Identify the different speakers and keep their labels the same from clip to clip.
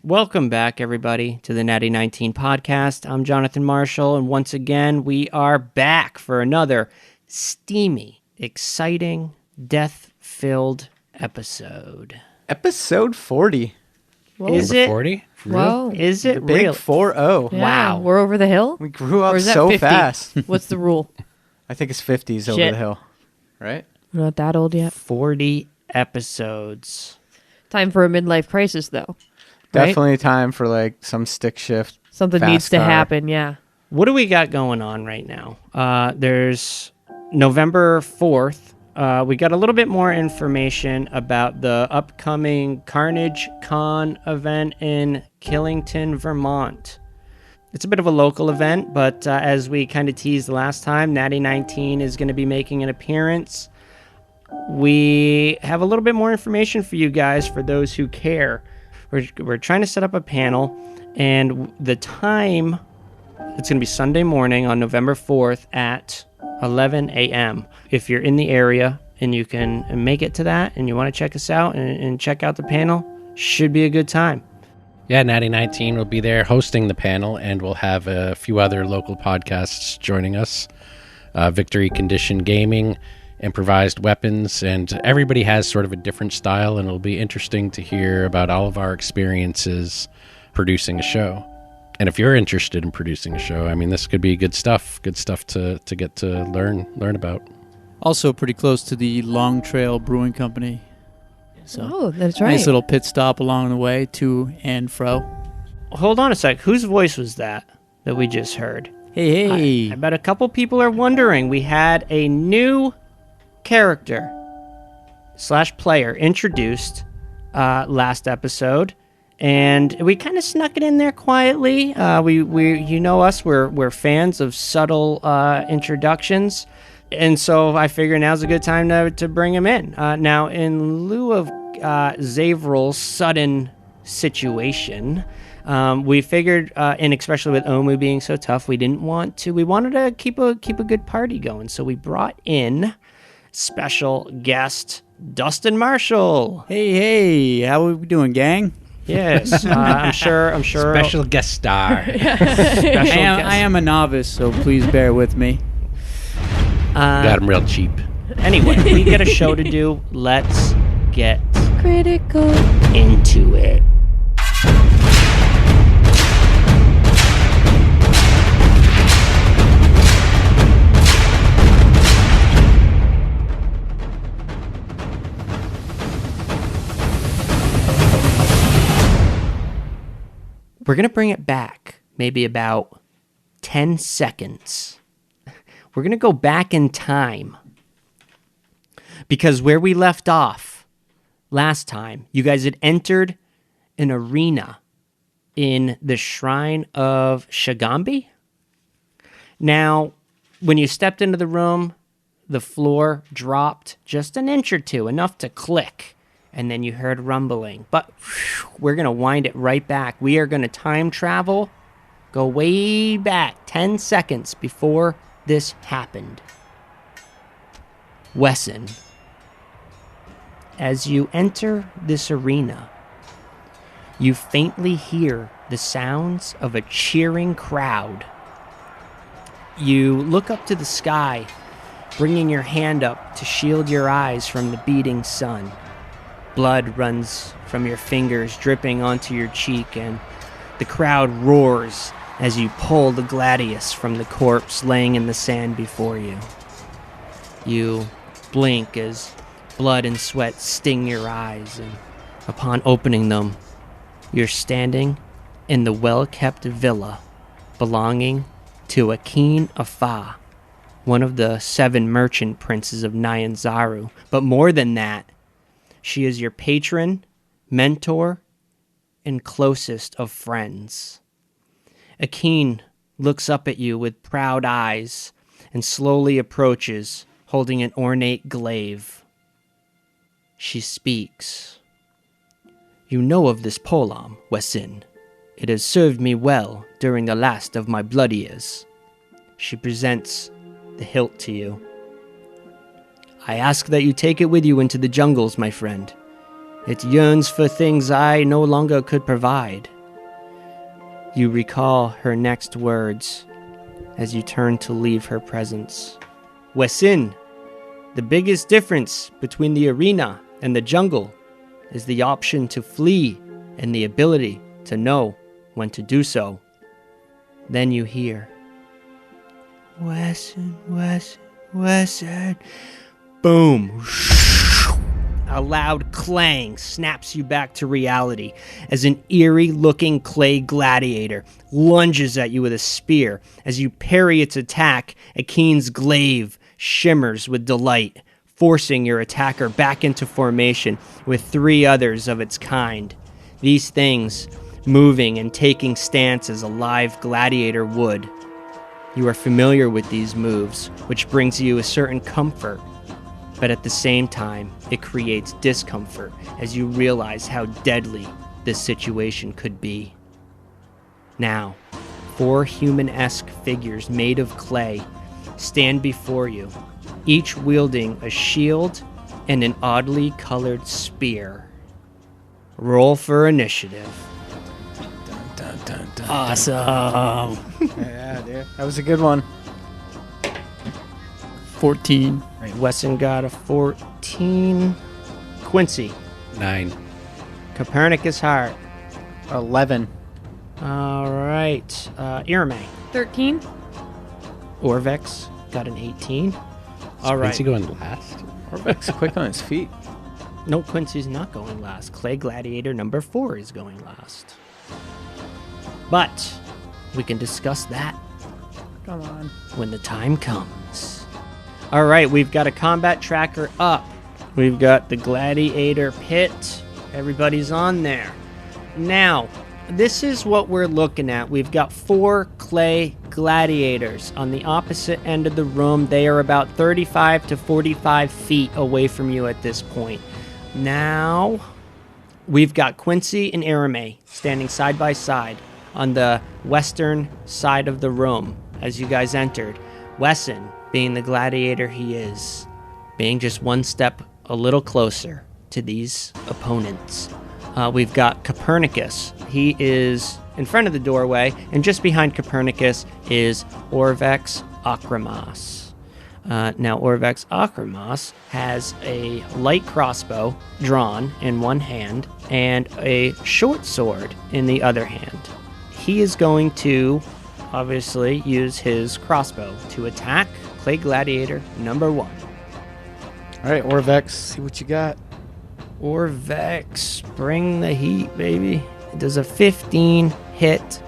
Speaker 1: Welcome back, everybody, to the Natty 19 podcast. I'm Jonathan Marshall, and once again, we are back for another steamy, exciting, death-filled episode.
Speaker 2: Episode 40.
Speaker 1: Whoa. Is it
Speaker 3: 40?
Speaker 1: Whoa! Is it
Speaker 2: the big
Speaker 1: real?
Speaker 2: 4-0?
Speaker 4: Yeah,
Speaker 1: wow,
Speaker 4: we're over the hill.
Speaker 2: We grew up
Speaker 4: or is that
Speaker 2: so
Speaker 4: 50?
Speaker 2: fast.
Speaker 4: What's the rule?
Speaker 2: I think it's 50s over
Speaker 4: Shit.
Speaker 2: the hill, right?
Speaker 4: We're not that old yet.
Speaker 1: 40 episodes.
Speaker 4: Time for a midlife crisis, though. Right?
Speaker 2: Definitely time for like some stick shift.
Speaker 4: Something
Speaker 2: fast
Speaker 4: needs to
Speaker 2: car.
Speaker 4: happen. Yeah.
Speaker 1: What do we got going on right now? There's November 4th. We got a little bit more information about the upcoming Carnage Con event in Killington, Vermont. It's a bit of a local event, but as we kind of teased last time, Natty 19 is going to be making an appearance. We have a little bit more information for you guys, for those who care. We're trying to set up a panel, and the time, it's going to be Sunday morning on November 4th at 11 a.m. If you're in the area and you can make it to that and you want to check us out and check out the panel, should be a good time.
Speaker 3: Yeah, Natty 19 will be there hosting the panel, and we'll have a few other local podcasts joining us. Victory Condition Gaming, Improvised Weapons, and everybody has sort of a different style, and it'll be interesting to hear about all of our experiences producing a show. And if you're interested in producing a show, I mean, this could be good stuff to get to learn about.
Speaker 5: Also pretty close to the Long Trail Brewing Company. So
Speaker 4: Oh, that's right.
Speaker 5: nice little pit stop along the way, to and fro.
Speaker 1: Hold on a sec. Whose voice was that we just heard?
Speaker 5: Hey.
Speaker 1: I bet a couple people are wondering. We had a new character / player introduced last episode, and we kind of snuck it in there quietly. We you know us, we're fans of subtle introductions, and so I figure now's a good time to bring him in. Now, in lieu of Zavrel's sudden situation, we figured, and especially with Omu being so tough, we wanted to keep a good party going, so we brought in special guest Dustin Marshall.
Speaker 5: Hey, how are we doing, gang?
Speaker 1: Yes, I'm sure.
Speaker 3: Special guest star.
Speaker 5: I am a novice, so please bear with me.
Speaker 3: Got him real cheap.
Speaker 1: Anyway, we got a show to do. Let's get
Speaker 4: Critical.
Speaker 1: into it. We're going to bring it back maybe about 10 seconds. We're going to go back in time, because where we left off last time, you guys had entered an arena in the Shrine of Shagambi. Now, when you stepped into the room, the floor dropped just an inch or two, enough to click, and then you heard rumbling. But we're going to wind it right back. We are going to time travel, go way back 10 seconds before this happened. Wesson, as you enter this arena, you faintly hear the sounds of a cheering crowd. You look up to the sky, bringing your hand up to shield your eyes from the beating sun. Blood runs from your fingers, dripping onto your cheek, and the crowd roars as you pull the gladius from the corpse laying in the sand before you. You blink as blood and sweat sting your eyes, and upon opening them, you're standing in the well-kept villa belonging to Akin Afa, one of the 7 merchant princes of Nyanzaru. But more than that, she is your patron, mentor, and closest of friends. Akin looks up at you with proud eyes and slowly approaches, holding an ornate glaive. She speaks. You know of this polam, Wesson. It has served me well during the last of my blood years. She presents the hilt to you. I ask that you take it with you into the jungles, my friend. It yearns for things I no longer could provide. You recall her next words as you turn to leave her presence. Wesson, the biggest difference between the arena and the jungle is the option to flee and the ability to know when to do so. Then you hear, Wesson, Wesson, Wesson. Boom. A loud clang snaps you back to reality as an eerie-looking clay gladiator lunges at you with a spear. As you parry its attack, Akeen's glaive shimmers with delight, forcing your attacker back into formation with 3 others of its kind. These things moving and taking stance as a live gladiator would. You are familiar with these moves, which brings you a certain comfort. But at the same time, it creates discomfort as you realize how deadly this situation could be. Now, 4 human-esque figures made of clay stand before you, each wielding a shield and an oddly colored spear. Roll for initiative.
Speaker 2: Dun, dun, dun,
Speaker 1: Awesome.
Speaker 2: Yeah, dude. That was a good one.
Speaker 5: 14.
Speaker 1: Right, Wesson got a 14. Quincy.
Speaker 3: 9.
Speaker 1: Copernicus Hart.
Speaker 2: 11.
Speaker 1: All right. Irame.
Speaker 4: 13.
Speaker 1: Orvex got an 18. All right.
Speaker 3: Quincy going last?
Speaker 2: Orbeck's quick on his feet.
Speaker 1: No, Quincy's not going last. Clay Gladiator number 4 is going last. But we can discuss that
Speaker 2: Come on.
Speaker 1: when the time comes. All right, we've got a combat tracker up. We've got the Gladiator pit. Everybody's on there. Now, this is what we're looking at. We've got 4 clay gladiators on the opposite end of the room. They are about 35 to 45 feet away from you at this point. Now, we've got Quincy and Irame standing side by side on the western side of the room as you guys entered. Wesson, being the gladiator he is, being just one step a little closer to these opponents. We've got Copernicus. He is in front of the doorway, and just behind Copernicus is Orvex Akramas. Now, Orvex Akramas has a light crossbow drawn in one hand and a short sword in the other hand. He is going to obviously use his crossbow to attack Clay Gladiator number 1.
Speaker 2: All right, Orvex, see what you got.
Speaker 1: Orvex, bring the heat, baby. It does a 15 hit.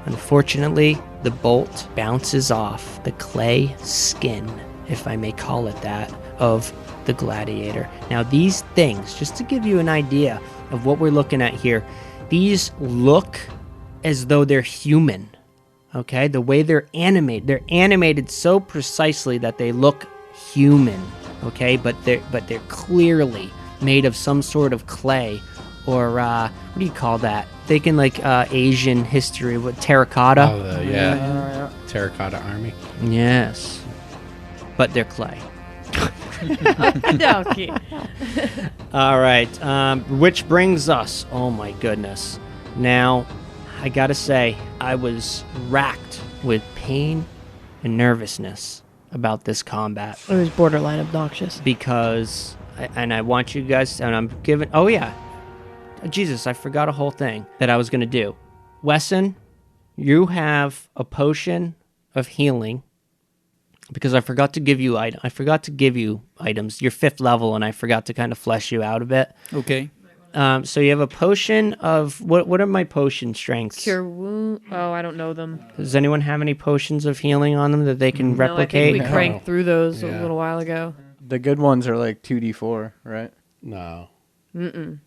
Speaker 1: Unfortunately, the bolt bounces off the clay skin, if I may call it that, of the gladiator. Now, these things, just to give you an idea of what we're looking at here, these look as though they're human. Okay, the way they're animated so precisely that they look human. Okay, but they're clearly made of some sort of clay, or what do you call that? Thinking like Asian history with terracotta.
Speaker 3: Oh, yeah. Terracotta Army.
Speaker 1: Yes, but they're clay.
Speaker 4: Okay.
Speaker 1: All right, which brings us. Oh my goodness! Now, I gotta say, I was racked with pain and nervousness about this combat
Speaker 4: It was borderline obnoxious.
Speaker 1: because, and I want you guys, and I'm giving. Oh yeah, Jesus, I forgot a whole thing that I was gonna do. Wesson, you have a potion of healing because I forgot to give you items. You're 5th level, and I forgot to kind of flesh you out a bit.
Speaker 5: Okay.
Speaker 1: So you have a potion of what are my potion strengths?
Speaker 4: Cure wound. Oh, I don't know them.
Speaker 1: Does anyone have any potions of healing on them that they can
Speaker 4: No, I
Speaker 1: replicate?
Speaker 4: think we cranked through those
Speaker 3: Yeah.
Speaker 4: a little while ago.
Speaker 2: The good ones are like 2d4, right?
Speaker 3: No.
Speaker 4: Mm-mm.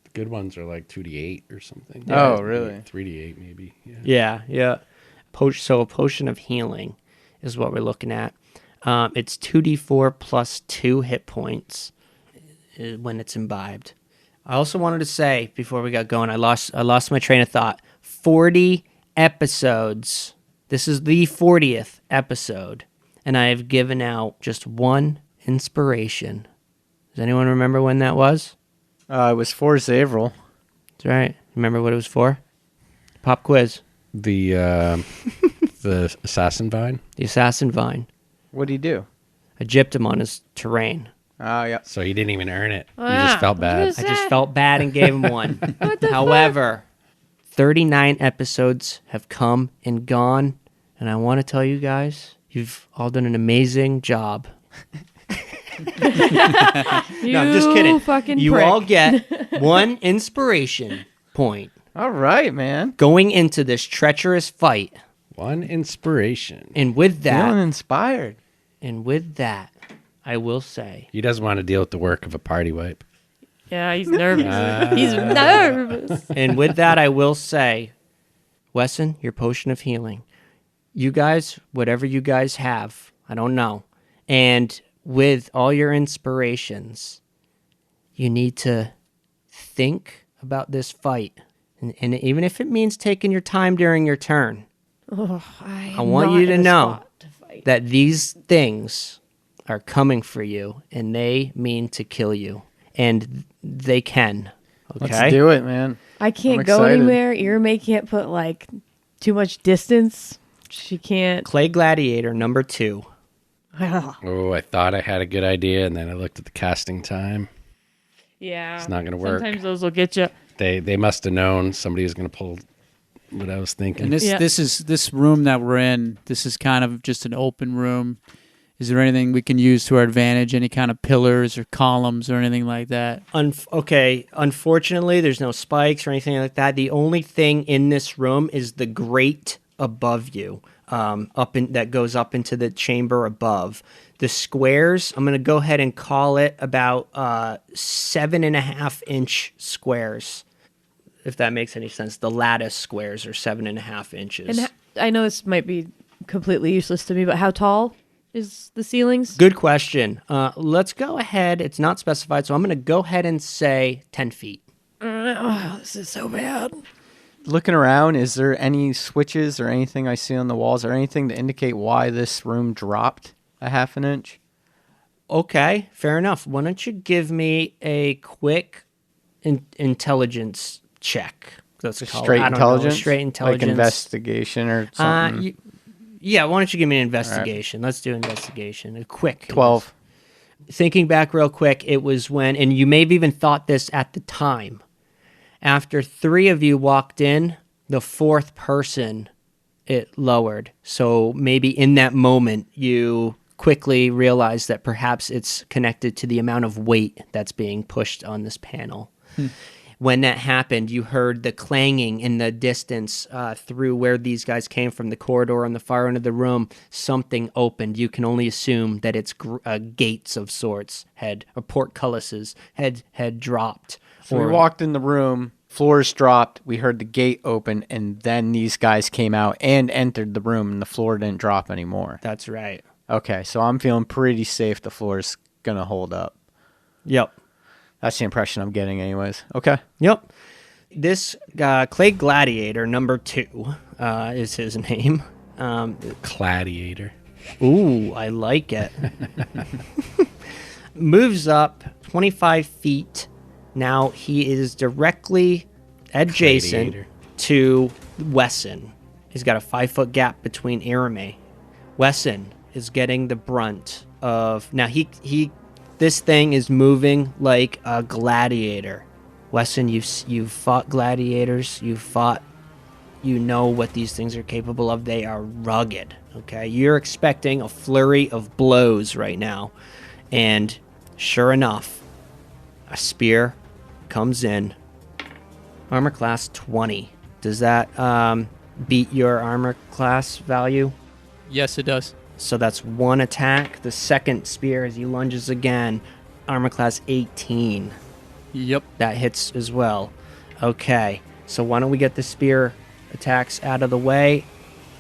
Speaker 3: The good ones are like 2d8 or something.
Speaker 2: Oh, really?
Speaker 3: 3d8 maybe. Yeah.
Speaker 1: Yeah. So a potion of healing is what we're looking at. It's 2d4 plus 2 hit points when it's imbibed. I also wanted to say before we got going, I lost my train of thought. 40 episodes. This is the 40th episode, and I have given out just one inspiration. Does anyone remember when that was?
Speaker 2: It was for Zavril.
Speaker 1: That's right. Remember what it was for? Pop quiz.
Speaker 3: The assassin vine.
Speaker 1: The assassin vine.
Speaker 2: What'd he do?
Speaker 1: I gypped him on his terrain.
Speaker 2: Oh, yeah.
Speaker 3: So he didn't even earn it. He
Speaker 4: Ah,
Speaker 3: just felt bad.
Speaker 4: what
Speaker 1: I just felt bad and gave him one.
Speaker 4: What the
Speaker 1: However, 39 episodes have come and gone, and I want to tell you guys, you've all done an amazing job.
Speaker 4: You
Speaker 1: No, I'm just kidding.
Speaker 4: Fucking
Speaker 1: You
Speaker 4: prick.
Speaker 1: all get one inspiration point
Speaker 2: All right, man.
Speaker 1: going into this treacherous fight.
Speaker 3: One inspiration.
Speaker 1: And with
Speaker 2: Feeling
Speaker 1: that,
Speaker 2: inspired.
Speaker 1: I will say,
Speaker 3: He doesn't want to deal with the work of a party wipe.
Speaker 4: Yeah, he's nervous. He's nervous.
Speaker 1: and with that, I will say, Wesson, your potion of healing. You guys, whatever you guys have, I don't know. And with all your inspirations, you need to think about this fight. And even if it means taking your time during your turn,
Speaker 4: I
Speaker 1: want you to know that these things are coming for you and they mean to kill you. And they can. Okay?
Speaker 2: Let's do it, man.
Speaker 4: I can't
Speaker 2: I'm
Speaker 4: go
Speaker 2: excited.
Speaker 4: anywhere. Irma can't put like too much distance. She can't.
Speaker 1: Clay Gladiator number 2.
Speaker 3: Oh, I thought I had a good idea, and then I looked at the casting time.
Speaker 4: Yeah,
Speaker 3: It's not going to work.
Speaker 4: Sometimes those will get you.
Speaker 3: They must have known somebody was going to pull what I was thinking.
Speaker 5: And this room that we're in. This is kind of just an open room. Is there anything we can use to our advantage? Any kind of pillars or columns or anything like that?
Speaker 1: Okay, unfortunately, there's no spikes or anything like that. The only thing in this room is the grate above you, that goes up into the chamber above. The squares, I'm going to go ahead and call it about 7.5-inch squares, if that makes any sense. The lattice squares are 7.5 inches.
Speaker 4: And I know this might be completely useless to me, but how tall is the ceilings?
Speaker 1: Good question. Let's go ahead. It's not specified, so I'm going to go ahead and say 10 feet.
Speaker 4: Oh, this is so bad.
Speaker 2: Looking around, is there any switches or anything I see on the walls or anything to indicate why this room dropped a half an inch?
Speaker 1: Okay, fair enough. Why don't you give me a quick intelligence check? Let's call it.
Speaker 2: Straight
Speaker 1: I don't know,
Speaker 2: intelligence?
Speaker 1: straight intelligence.
Speaker 2: Like investigation or something?
Speaker 1: Yeah, why don't you give me an investigation? Let's do investigation. A quick.
Speaker 2: 12.
Speaker 1: Thinking back real quick, it was when, and you may have even thought this at the time, after 3 of you walked in, the 4th person, it lowered. So maybe in that moment, you quickly realized that perhaps it's connected to the amount of weight that's being pushed on this panel. When that happened, you heard the clanging in the distance through where these guys came from, the corridor on the far end of the room. Something opened. You can only assume that it's gates of sorts, or portcullises had dropped.
Speaker 2: So we walked in the room, floors dropped, we heard the gate open, and then these guys came out and entered the room, and the floor didn't drop anymore.
Speaker 1: That's right.
Speaker 2: Okay, so I'm feeling pretty safe the floor's going to hold up.
Speaker 1: Yep.
Speaker 2: That's the impression I'm getting anyways. Okay.
Speaker 1: Yep. This Clay Gladiator number 2 is his name.
Speaker 3: Gladiator.
Speaker 1: Ooh, I like it. Moves up 25 feet. Now he is directly adjacent
Speaker 3: Gladiator.
Speaker 1: to Wesson. He's got a 5-foot gap between Irame. Wesson is getting the brunt of... Now, this thing is moving like a gladiator. Wesson, you've fought gladiators. You know what these things are capable of. They are rugged, okay? You're expecting a flurry of blows right now. And sure enough, a spear comes in. Armor class 20. Does that beat your armor class value?
Speaker 5: Yes, it does.
Speaker 1: So that's 1 attack. The second spear, as he lunges again, armor class 18.
Speaker 5: Yep.
Speaker 1: That hits as well. Okay, so why don't we get the spear attacks out of the way?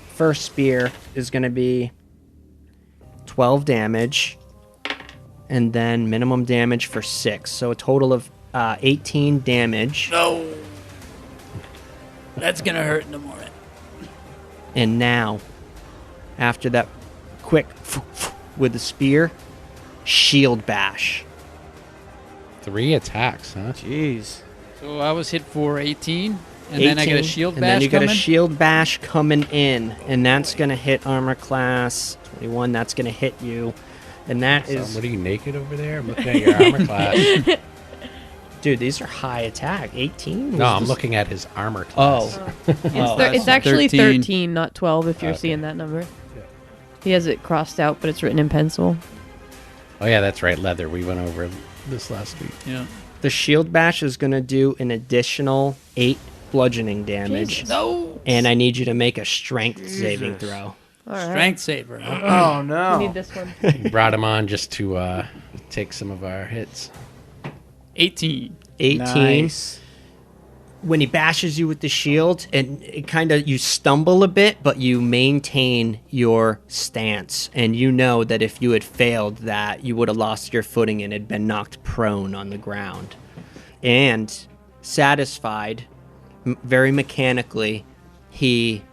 Speaker 1: First spear is going to be 12 damage, and then minimum damage for 6. So a total of 18 damage.
Speaker 5: No. That's going to hurt in the morning.
Speaker 1: And now, after that quick with the spear, shield bash.
Speaker 3: 3 attacks, huh?
Speaker 2: Jeez.
Speaker 5: So I was hit for 18, And then I get a shield
Speaker 1: and
Speaker 5: bash
Speaker 1: then you get a
Speaker 5: coming?
Speaker 1: shield bash coming in, and that's going to hit armor class 21. That's going to hit you, and that
Speaker 3: So,
Speaker 1: is
Speaker 3: what are you naked over there? I'm looking at your armor class.
Speaker 1: dude. These are high attack. 18.
Speaker 3: No, I'm looking at his armor class.
Speaker 1: Oh,
Speaker 4: It's actually
Speaker 5: 13.
Speaker 4: 13, not 12 if you're
Speaker 3: Okay.
Speaker 4: seeing that number. He has it crossed out, but it's written in pencil.
Speaker 3: Oh yeah, that's right. Leather. We went over this last week.
Speaker 5: Yeah.
Speaker 1: the shield bash is going to do an additional 8 bludgeoning damage,
Speaker 5: No.
Speaker 1: and I need you to make a strength saving throw.
Speaker 4: All right.
Speaker 5: Strength saver. Huh?
Speaker 2: Oh
Speaker 4: We
Speaker 2: no!
Speaker 4: need this one.
Speaker 3: We brought him on just to take some of our hits.
Speaker 5: 18.
Speaker 1: 18.
Speaker 2: Nice.
Speaker 1: When he bashes you with the shield, and it kind of you stumble a bit, but you maintain your stance, and you know that if you had failed that, you would have lost your footing and had been knocked prone on the ground. And satisfied, very mechanically, he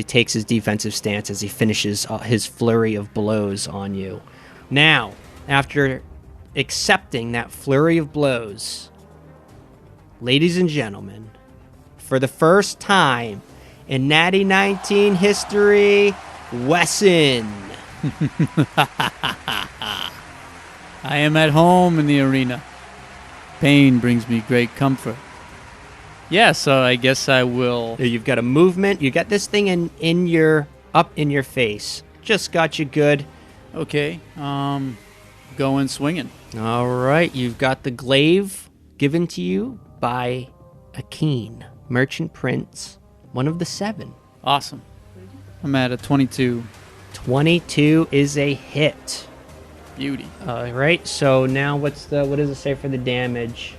Speaker 1: takes his defensive stance as he finishes his flurry of blows on you. Now, after accepting that flurry of blows, ladies and gentlemen, for the first time in Natty 19 history, Wesson.
Speaker 5: I am at home in the arena. Pain brings me great comfort. Yeah, so I guess I will.
Speaker 1: You've got a movement. You got this thing up in your face. Just got you good.
Speaker 5: Okay. Going swinging.
Speaker 1: All right, you've got the glaive given to you by Akeen, Merchant Prince, one of the 7.
Speaker 5: Awesome. I'm at a 22.
Speaker 1: 22 is a hit.
Speaker 5: Beauty.
Speaker 1: All right, so now what does it say for the damage?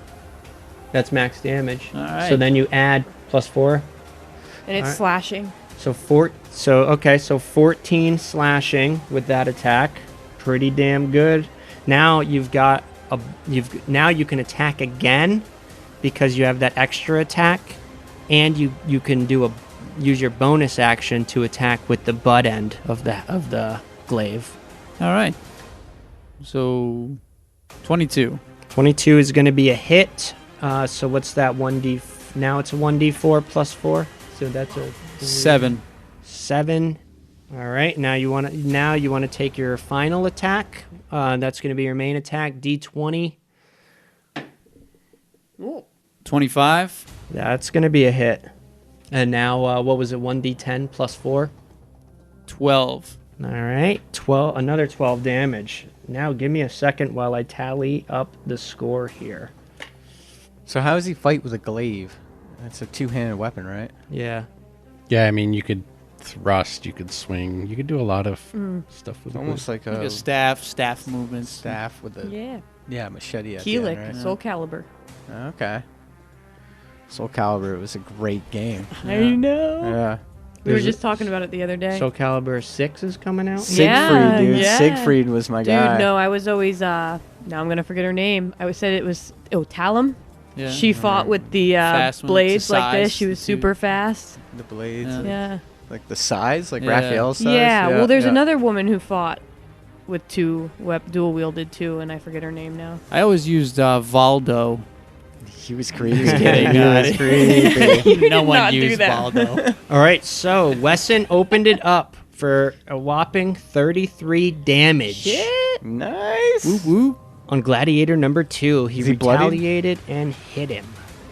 Speaker 1: That's max damage.
Speaker 5: All right.
Speaker 1: So then you add +4.
Speaker 4: And it's
Speaker 1: Alright.
Speaker 4: slashing.
Speaker 1: So 14 slashing with that attack. Pretty damn good. Now now you can attack again because you have that extra attack, and you can use your bonus action to attack with the butt end of the glaive.
Speaker 5: All right. So 22.
Speaker 1: 22 is going to be a hit. So what's that? 1d. Now it's a 1d4 +4. So that's a
Speaker 5: 7.
Speaker 1: 7. All right. Now you want to take your final attack. That's going to be your main attack. D20.
Speaker 5: 25.
Speaker 1: That's going to be a hit. And now what was it? 1d10 +4.
Speaker 5: 12.
Speaker 1: All right. 12. Another 12 damage. Now give me a second while I tally up the score here.
Speaker 2: So how does he fight with a glaive? That's a two-handed weapon, right?
Speaker 1: Yeah.
Speaker 3: Yeah, I mean, you could thrust, you could swing, you could do a lot of stuff with
Speaker 2: It's
Speaker 3: it.
Speaker 2: almost like
Speaker 5: Like
Speaker 2: a
Speaker 5: a staff movements.
Speaker 2: staff with a
Speaker 4: Yeah.
Speaker 2: machete at the end,
Speaker 4: Keelik,
Speaker 2: right?
Speaker 4: Soul Calibur.
Speaker 2: Okay. Soul Calibur was a great game.
Speaker 4: I know.
Speaker 2: Yeah.
Speaker 4: We were just talking about it the other day.
Speaker 1: Soul Calibur 6 is coming out.
Speaker 4: Yeah,
Speaker 2: Siegfried, dude.
Speaker 4: yeah.
Speaker 2: Siegfried was my
Speaker 4: Dude,
Speaker 2: guy.
Speaker 4: no, I was always, now I'm going to forget her name. I said it was, Talum.
Speaker 5: Yeah.
Speaker 4: She fought with the
Speaker 5: Fast one,
Speaker 4: blades
Speaker 5: the
Speaker 4: like this.
Speaker 5: size,
Speaker 4: She was
Speaker 5: the two.
Speaker 4: super fast.
Speaker 2: The blades.
Speaker 5: Yeah.
Speaker 4: Yeah.
Speaker 2: Like the size? Like
Speaker 5: Yeah.
Speaker 2: Raphael's size?
Speaker 4: Yeah. Well, there's
Speaker 2: yeah.
Speaker 4: another woman who fought with dual wielded too, and I forget her name now.
Speaker 5: I always used Valdo.
Speaker 2: He was creepy.
Speaker 5: kidding,
Speaker 2: He was
Speaker 5: guys.
Speaker 2: creepy.
Speaker 5: No one
Speaker 4: not do
Speaker 5: used
Speaker 4: that.
Speaker 5: Valdo.
Speaker 1: All right, so Wesson opened it up for a whopping 33 damage.
Speaker 2: Nice.
Speaker 5: Woo woo.
Speaker 1: On Gladiator number 2, he
Speaker 2: Is he bloodied?
Speaker 1: retaliated and hit him.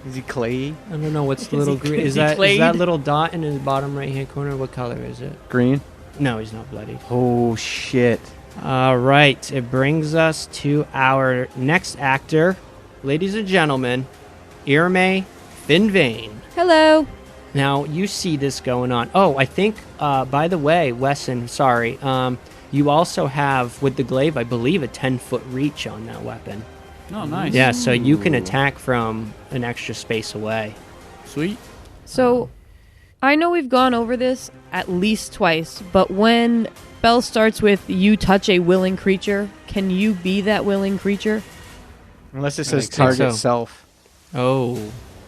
Speaker 2: Is he clay?
Speaker 1: I don't know what's the little green.
Speaker 4: is
Speaker 1: Is
Speaker 4: he
Speaker 1: that
Speaker 4: played?
Speaker 1: little dot in his bottom right hand corner? What color is it?
Speaker 2: Green?
Speaker 1: No, he's not bloody.
Speaker 2: Oh, shit.
Speaker 1: All right, it brings us to our next actor, ladies and gentlemen, Irme Finvane.
Speaker 4: Hello.
Speaker 1: Now, you see this going on. Oh, I think, by the way, Wesson, sorry, you also have, with the glaive, I believe, a 10-foot reach on that weapon.
Speaker 5: Oh, nice.
Speaker 1: Yeah, so you can
Speaker 2: Ooh.
Speaker 1: attack from an extra space away.
Speaker 5: Sweet.
Speaker 4: So, I know we've gone over this at least twice, but when spell starts with "you touch a willing creature," can you be that willing creature?
Speaker 2: Unless it
Speaker 1: I
Speaker 2: says
Speaker 1: think
Speaker 2: target
Speaker 1: so.
Speaker 2: self.
Speaker 1: Oh.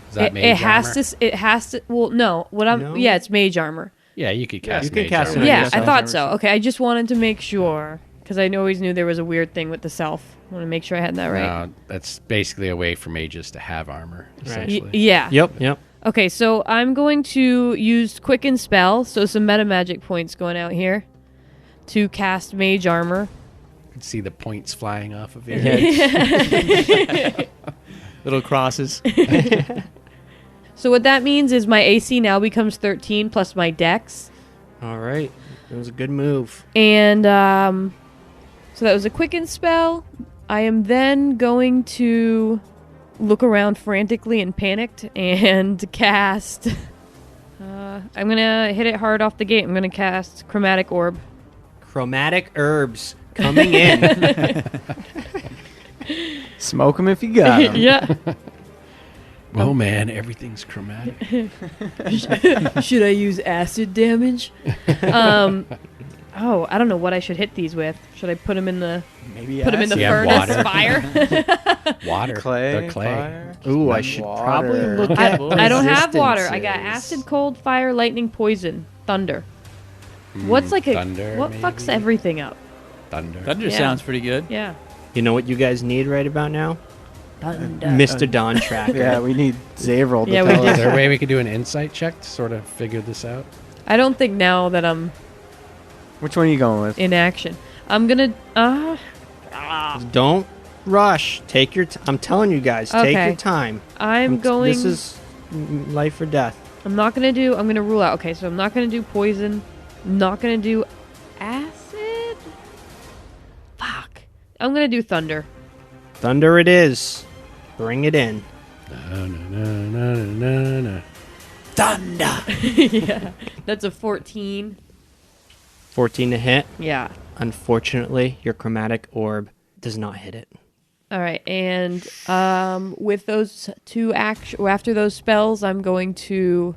Speaker 3: Is that
Speaker 4: It
Speaker 3: mage
Speaker 4: has
Speaker 3: armor?
Speaker 4: to. It has to. Well, no. What I'm.
Speaker 1: No?
Speaker 4: Yeah, it's mage armor.
Speaker 3: Yeah, you could cast
Speaker 1: you can
Speaker 3: mage
Speaker 1: cast
Speaker 3: armor.
Speaker 1: it.
Speaker 4: Yeah,
Speaker 1: yes,
Speaker 4: I
Speaker 1: I
Speaker 4: thought
Speaker 1: was
Speaker 4: so. Okay, I just wanted to make sure because I always knew there was a weird thing with the self. I want to make sure I had that right.
Speaker 3: No, that's basically a way for mages to have armor, essentially.
Speaker 4: Yeah.
Speaker 1: Yep.
Speaker 4: Okay, so I'm going to use Quicken Spell, so some meta magic points going out here, to cast Mage Armor.
Speaker 3: You can see the points flying off of it.
Speaker 5: Little crosses.
Speaker 4: So what that means is my AC now becomes 13 plus my Dex.
Speaker 1: All right. It was a good move.
Speaker 4: And so that was a Quicken Spell. I am then going to look around frantically and panicked and cast... I'm going to hit it hard off the gate. I'm going to cast Chromatic Orb.
Speaker 1: Chromatic herbs coming in.
Speaker 2: Smoke them if you got them.
Speaker 4: Yeah.
Speaker 3: Oh man, everything's chromatic.
Speaker 4: Should I use acid damage? I don't know what I should hit these with. Should I put them in the
Speaker 2: Maybe
Speaker 4: put them in the
Speaker 3: Do you have
Speaker 4: furnace
Speaker 3: water?
Speaker 4: fire?
Speaker 3: Water.
Speaker 2: clay.
Speaker 3: The clay.
Speaker 2: Fire.
Speaker 1: Ooh, I should probably
Speaker 2: Water.
Speaker 1: look
Speaker 4: I,
Speaker 1: at
Speaker 4: I don't have water. I got
Speaker 1: resistances.
Speaker 4: acid, cold, fire, lightning, poison, thunder. What's like a
Speaker 3: thunder,
Speaker 4: what fucks
Speaker 3: maybe?
Speaker 4: everything up?
Speaker 3: Thunder.
Speaker 5: Thunder
Speaker 4: Yeah.
Speaker 5: sounds pretty good.
Speaker 4: Yeah.
Speaker 1: You know what you guys need right about now?
Speaker 4: Thunder.
Speaker 1: Mr. Dawn Tracker.
Speaker 2: Yeah, we need Zavril to
Speaker 4: Yeah, we
Speaker 2: tell
Speaker 3: Is
Speaker 2: us.
Speaker 3: there a way we could do an insight check to sort of figure this out?
Speaker 4: I don't think now that I'm
Speaker 2: Which one are you going with?
Speaker 4: in action, I'm gonna.
Speaker 1: Don't rush. Take your I'm telling you guys, take
Speaker 4: Okay.
Speaker 1: your time.
Speaker 4: I'm going.
Speaker 1: This is life or death.
Speaker 4: I'm not gonna do. I'm gonna rule out. Okay, so I'm not gonna do poison. I'm not gonna do acid. Fuck. I'm gonna do thunder.
Speaker 1: Thunder it is. Bring it in.
Speaker 3: No, no, no, no, no, no.
Speaker 1: Thunder.
Speaker 4: Yeah. That's a 14.
Speaker 1: 14 to hit.
Speaker 4: Yeah.
Speaker 1: Unfortunately, your chromatic orb does not hit it.
Speaker 4: All right, and with those two after those spells, I'm going to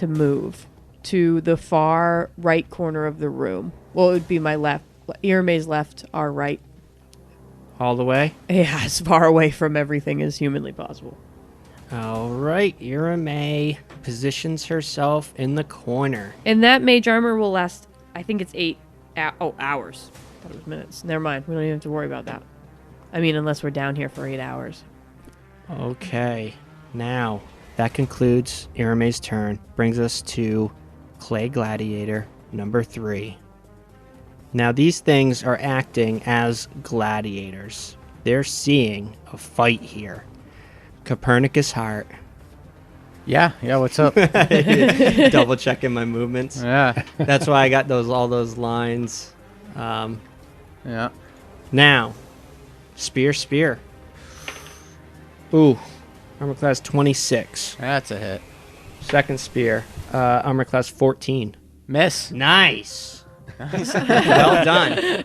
Speaker 4: move to the far right corner of the room. Well, it would be my left. Irame's left, our right.
Speaker 1: All the way.
Speaker 4: Yeah, as far away from everything as humanly possible.
Speaker 1: All right, Irame positions herself in the corner.
Speaker 4: And that mage armor will last, I think it's 8 hours. I thought it was minutes. Never mind. We don't even have to worry about that. I mean, unless we're down here for 8 hours.
Speaker 1: Okay, now that concludes Irame's turn. Brings us to Clay Gladiator number 3. Now these things are acting as gladiators. They're seeing a fight here. Copernicus Heart.
Speaker 2: Yeah, what's up?
Speaker 1: Double checking my movements.
Speaker 2: Yeah,
Speaker 1: That's why I got all those lines.
Speaker 2: yeah.
Speaker 1: Now, spear. Ooh, armor class 26.
Speaker 2: That's a hit.
Speaker 1: Second spear, armor class 14.
Speaker 2: Miss.
Speaker 1: Nice. Well done.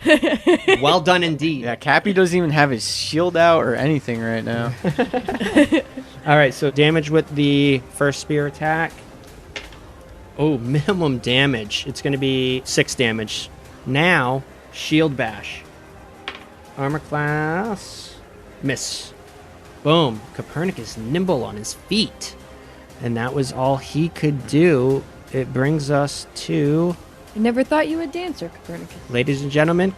Speaker 1: Well done indeed.
Speaker 2: Yeah, Cappy doesn't even have his shield out or anything right now.
Speaker 1: All right, so damage with the first spear attack. Oh, minimum damage. It's going to be 6 damage. Now, shield bash. Armor class. Miss. Boom. Copernicus nimble on his feet. And that was all he could do. It brings us to,
Speaker 4: I never thought you would dancer, Copernicus.
Speaker 1: ladies and gentlemen,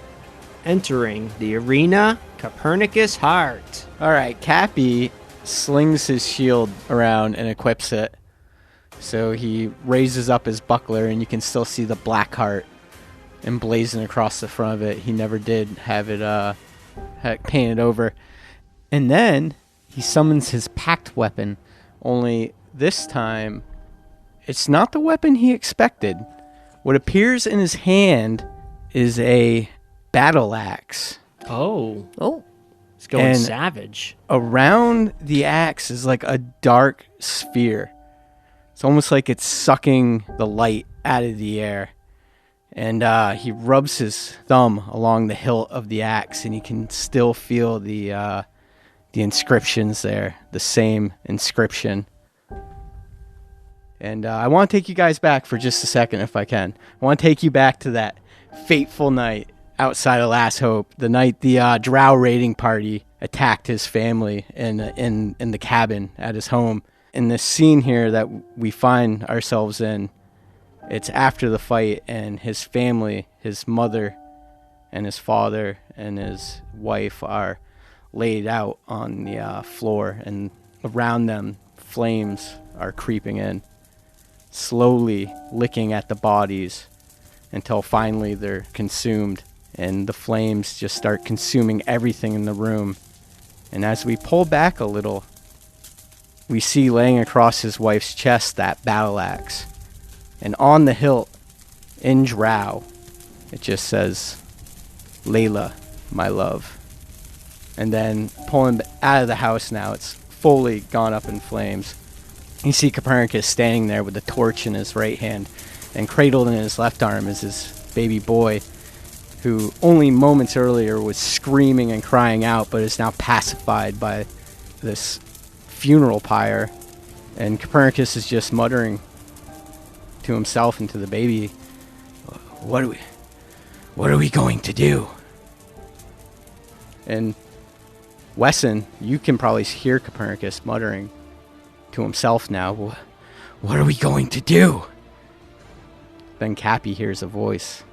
Speaker 1: entering the arena, Copernicus Heart.
Speaker 2: All right, Cappy slings his shield around and equips it. So he raises up his buckler, and you can still see the black heart emblazoned across the front of it. He never did have it painted over. And then he summons his pact weapon, only this time it's not the weapon he expected. What appears in his hand is a battle axe.
Speaker 1: Oh,
Speaker 4: Oh.
Speaker 1: it's going
Speaker 2: And-
Speaker 1: savage.
Speaker 2: Around the axe is like a dark sphere. It's almost like it's sucking the light out of the air. And he rubs his thumb along the hilt of the axe, and you can still feel the inscriptions there, the same inscription. And I want to take you guys back for just a second, if I can. I want to take you back to that fateful night outside of Last Hope, the night the Drow raiding party attacked his family in the cabin at his home. In this scene here that we find ourselves in, it's after the fight, and his family, his mother and his father and his wife are laid out on the floor, and around them flames are creeping in, slowly licking at the bodies until finally they're consumed, and the flames just start consuming everything in the room. And as we pull back a little, we see laying across his wife's chest that battle axe, and on the hilt, in Drow, it just says, "Layla, my love." And then pulling out of the house now, it's fully gone up in flames. You see Copernicus standing there with a torch in his right hand, and cradled in his left arm is his baby boy, who only moments earlier was screaming and crying out, but is now pacified by this funeral pyre. And Copernicus is just muttering to himself and to the baby, What are we going to do? And Wesson, you can probably hear Copernicus muttering to himself now, What are we going to do? Then Cappy hears a voice.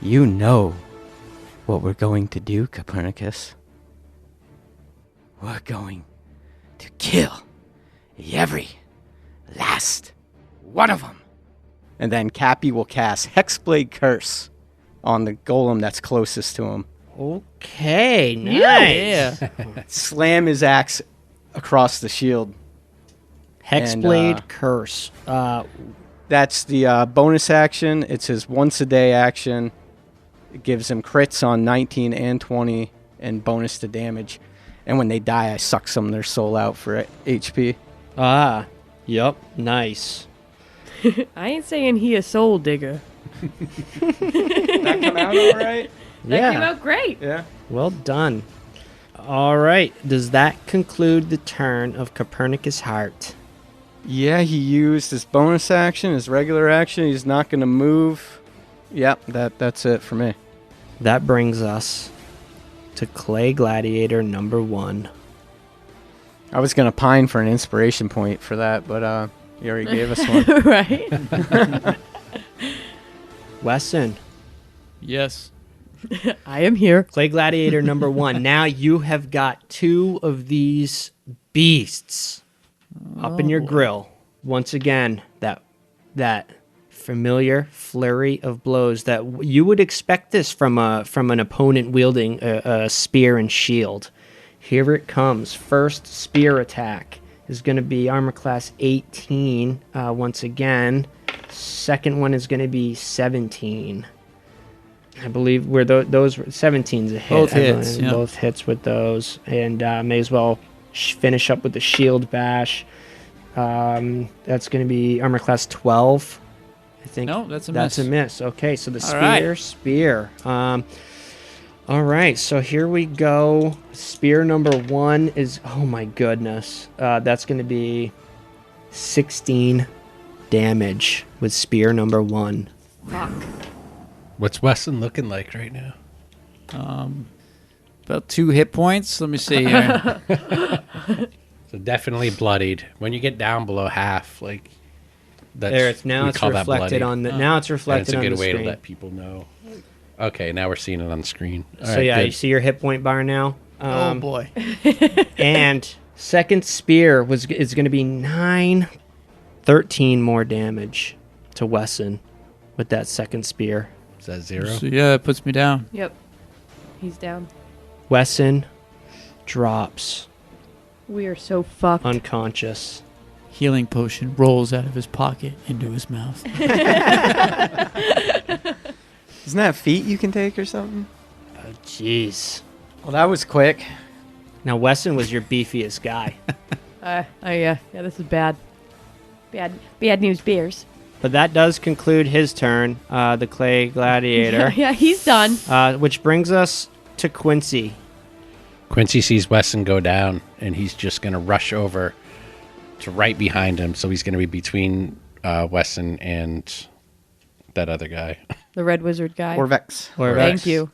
Speaker 2: You know what we're going to do, Copernicus. We're going to kill every last one of them. And then Cappy will cast Hexblade Curse on the golem that's closest to him.
Speaker 1: Okay, nice.
Speaker 5: Yeah.
Speaker 2: Slam his axe across the shield.
Speaker 1: Hexblade
Speaker 2: And,
Speaker 1: Curse.
Speaker 2: That's the bonus action. It's his once-a-day action. It gives him crits on 19 and 20 and bonus to damage. And when they die, I suck some of their soul out for HP.
Speaker 1: Yep, nice.
Speaker 4: I ain't saying he a soul digger.
Speaker 2: That come out all right?
Speaker 4: That came out great.
Speaker 2: Yeah.
Speaker 1: Well done. All right, does that conclude the turn of Copernicus Hart?
Speaker 2: Yeah, he used his bonus action, his regular action. He's not going to move. Yep, that's it for me.
Speaker 1: That brings us to Clay Gladiator number 1.
Speaker 2: I was going to pine for an inspiration point for that, but you already gave us one.
Speaker 4: Right?
Speaker 1: Wesson,
Speaker 5: Yes.
Speaker 4: I am here.
Speaker 1: Clay Gladiator number 1. Now you have got 2 of these beasts up in your grill. Once again, that familiar flurry of blows that you would expect this from an opponent wielding a spear and shield. Here it comes. First spear attack is going to be armor class 18 once again. Second one is going to be 17. I believe where those 17's a hit.
Speaker 5: Both hits, yeah.
Speaker 1: Both hits with those, and may as well finish up with the shield bash. That's going to be armor class 12. I think.
Speaker 5: No, that's a
Speaker 1: That's
Speaker 5: miss.
Speaker 1: a miss. Okay, so the
Speaker 5: All
Speaker 1: spear. All right, so here we go. Spear number 1 is, oh my goodness. That's going to be 16 damage with spear number 1.
Speaker 4: Fuck.
Speaker 3: What's Wesson looking like right now?
Speaker 5: About 2 hit points. Let me see here.
Speaker 3: So definitely bloodied. When you get down below half, like that's
Speaker 1: There, it's now
Speaker 3: we
Speaker 1: it's
Speaker 3: call that
Speaker 1: reflected
Speaker 3: bloody.
Speaker 1: on the. Now it's
Speaker 3: And
Speaker 1: reflected
Speaker 3: it's a
Speaker 1: on
Speaker 3: good
Speaker 1: the
Speaker 3: way
Speaker 1: screen.
Speaker 3: to let people know. Okay, now we're seeing it on the screen. All
Speaker 1: So
Speaker 3: right,
Speaker 1: yeah,
Speaker 3: good.
Speaker 1: you see your hit point bar now.
Speaker 5: Oh boy.
Speaker 1: And second spear is going to be 13 more damage to Wesson with that second spear.
Speaker 3: Is that 0?
Speaker 5: So yeah, that puts me down.
Speaker 4: Yep. He's down.
Speaker 1: Wesson drops
Speaker 4: We are so fucked.
Speaker 1: unconscious.
Speaker 5: Healing potion rolls out of his pocket into his mouth.
Speaker 2: Isn't that feat you can take or something?
Speaker 1: Oh, jeez.
Speaker 2: Well, that was quick.
Speaker 1: Now Wesson was your beefiest guy,
Speaker 4: Yeah, this is bad. Bad news bears.
Speaker 1: but that does conclude his turn. The Clay Gladiator,
Speaker 4: Yeah, he's done.
Speaker 1: which brings us to Quincy.
Speaker 3: Quincy sees Wesson go down, and he's just going to rush over to right behind him. So he's going to be between Wesson and that other guy.
Speaker 4: The red wizard guy.
Speaker 2: Orvex.
Speaker 4: Thank you.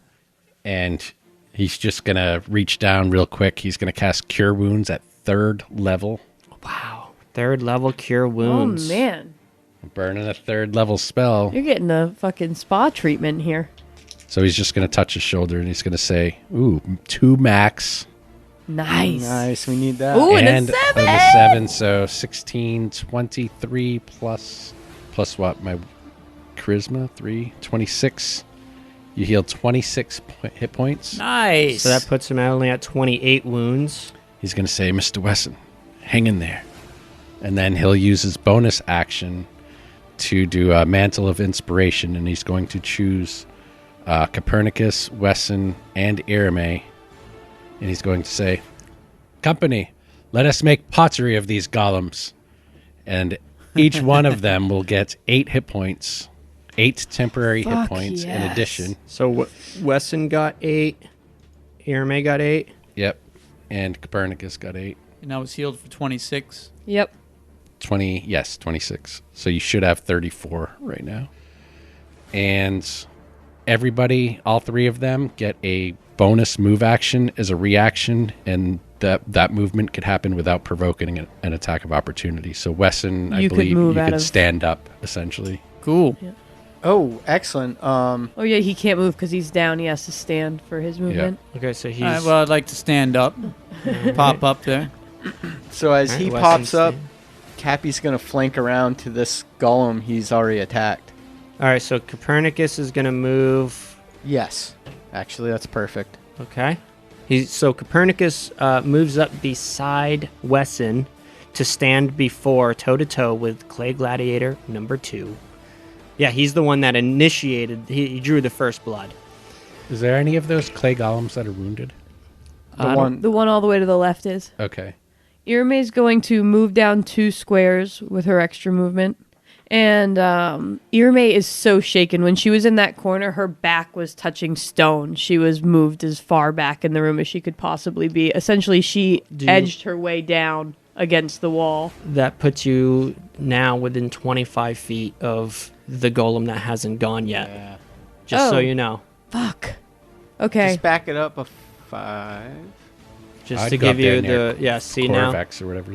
Speaker 3: And he's just going to reach down real quick. He's going to cast Cure Wounds at 3rd level.
Speaker 1: Wow, 3rd level cure wounds.
Speaker 4: Oh, man.
Speaker 3: Burning a 3rd level spell.
Speaker 4: You're getting a fucking spa treatment here.
Speaker 3: So he's just going to touch his shoulder, and he's going to say, ooh, 2 max
Speaker 4: Nice.
Speaker 2: Nice. We need that.
Speaker 4: Ooh, and a
Speaker 3: And
Speaker 4: 7.
Speaker 3: a 7, so 16, 23 plus what? My charisma, 3, 26. You heal 26 hit points.
Speaker 5: Nice.
Speaker 1: So that puts him only at 28 wounds.
Speaker 3: He's going to say, Mr. Wesson, hang in there. And then he'll use his bonus action to do a Mantle of Inspiration, and he's going to choose Copernicus, Wesson, and Irame. And he's going to say, Company, let us make pottery of these golems. And each one of them will get 8 hit points, 8 temporary hit points in addition.
Speaker 1: So Wesson got 8. Irame got 8.
Speaker 3: Yep. And Copernicus got 8.
Speaker 5: And I was healed for 26.
Speaker 4: Yep.
Speaker 3: 26. So you should have 34 right now. And everybody, all 3 of them, get a bonus move action as a reaction, and that movement could happen without provoking an attack of opportunity. So Wesson, I believe, you could stand up, essentially.
Speaker 5: Cool.
Speaker 4: Yeah.
Speaker 2: Oh, excellent.
Speaker 4: Oh, yeah, he can't move because he's down. He has to stand for his movement.
Speaker 1: Okay, so he's...
Speaker 5: All right, well, I'd like to stand up. Pop up there.
Speaker 2: So as
Speaker 1: All right,
Speaker 2: he
Speaker 1: Wesson's
Speaker 2: pops up,
Speaker 1: staying.
Speaker 2: Cappy's going to flank around to this golem he's already attacked.
Speaker 1: All right, so Copernicus is going to move...
Speaker 2: Yes. Actually, that's perfect.
Speaker 1: Okay. So Copernicus moves up beside Wesson to stand before toe-to-toe with Clay Gladiator number 2. Yeah, he's the one that initiated... He drew the first blood.
Speaker 3: Is there any of those clay golems that are wounded?
Speaker 4: The one all the way to the left is.
Speaker 3: Okay.
Speaker 4: Irame's going to move down 2 squares with her extra movement. And Irame is so shaken. When she was in that corner, her back was touching stone. She was moved as far back in the room as she could possibly be. Essentially, she edged her way down against the wall.
Speaker 1: That puts you now within 25 feet of the golem that hasn't gone yet.
Speaker 2: Yeah.
Speaker 1: Just so
Speaker 4: Oh.
Speaker 1: you know.
Speaker 4: Fuck. Okay.
Speaker 2: Just back it up a 5.
Speaker 1: Just
Speaker 3: I'd
Speaker 1: to
Speaker 3: go
Speaker 1: give
Speaker 3: up
Speaker 1: you
Speaker 3: there near
Speaker 1: the... Yeah, see now?
Speaker 3: Corvex or whatever.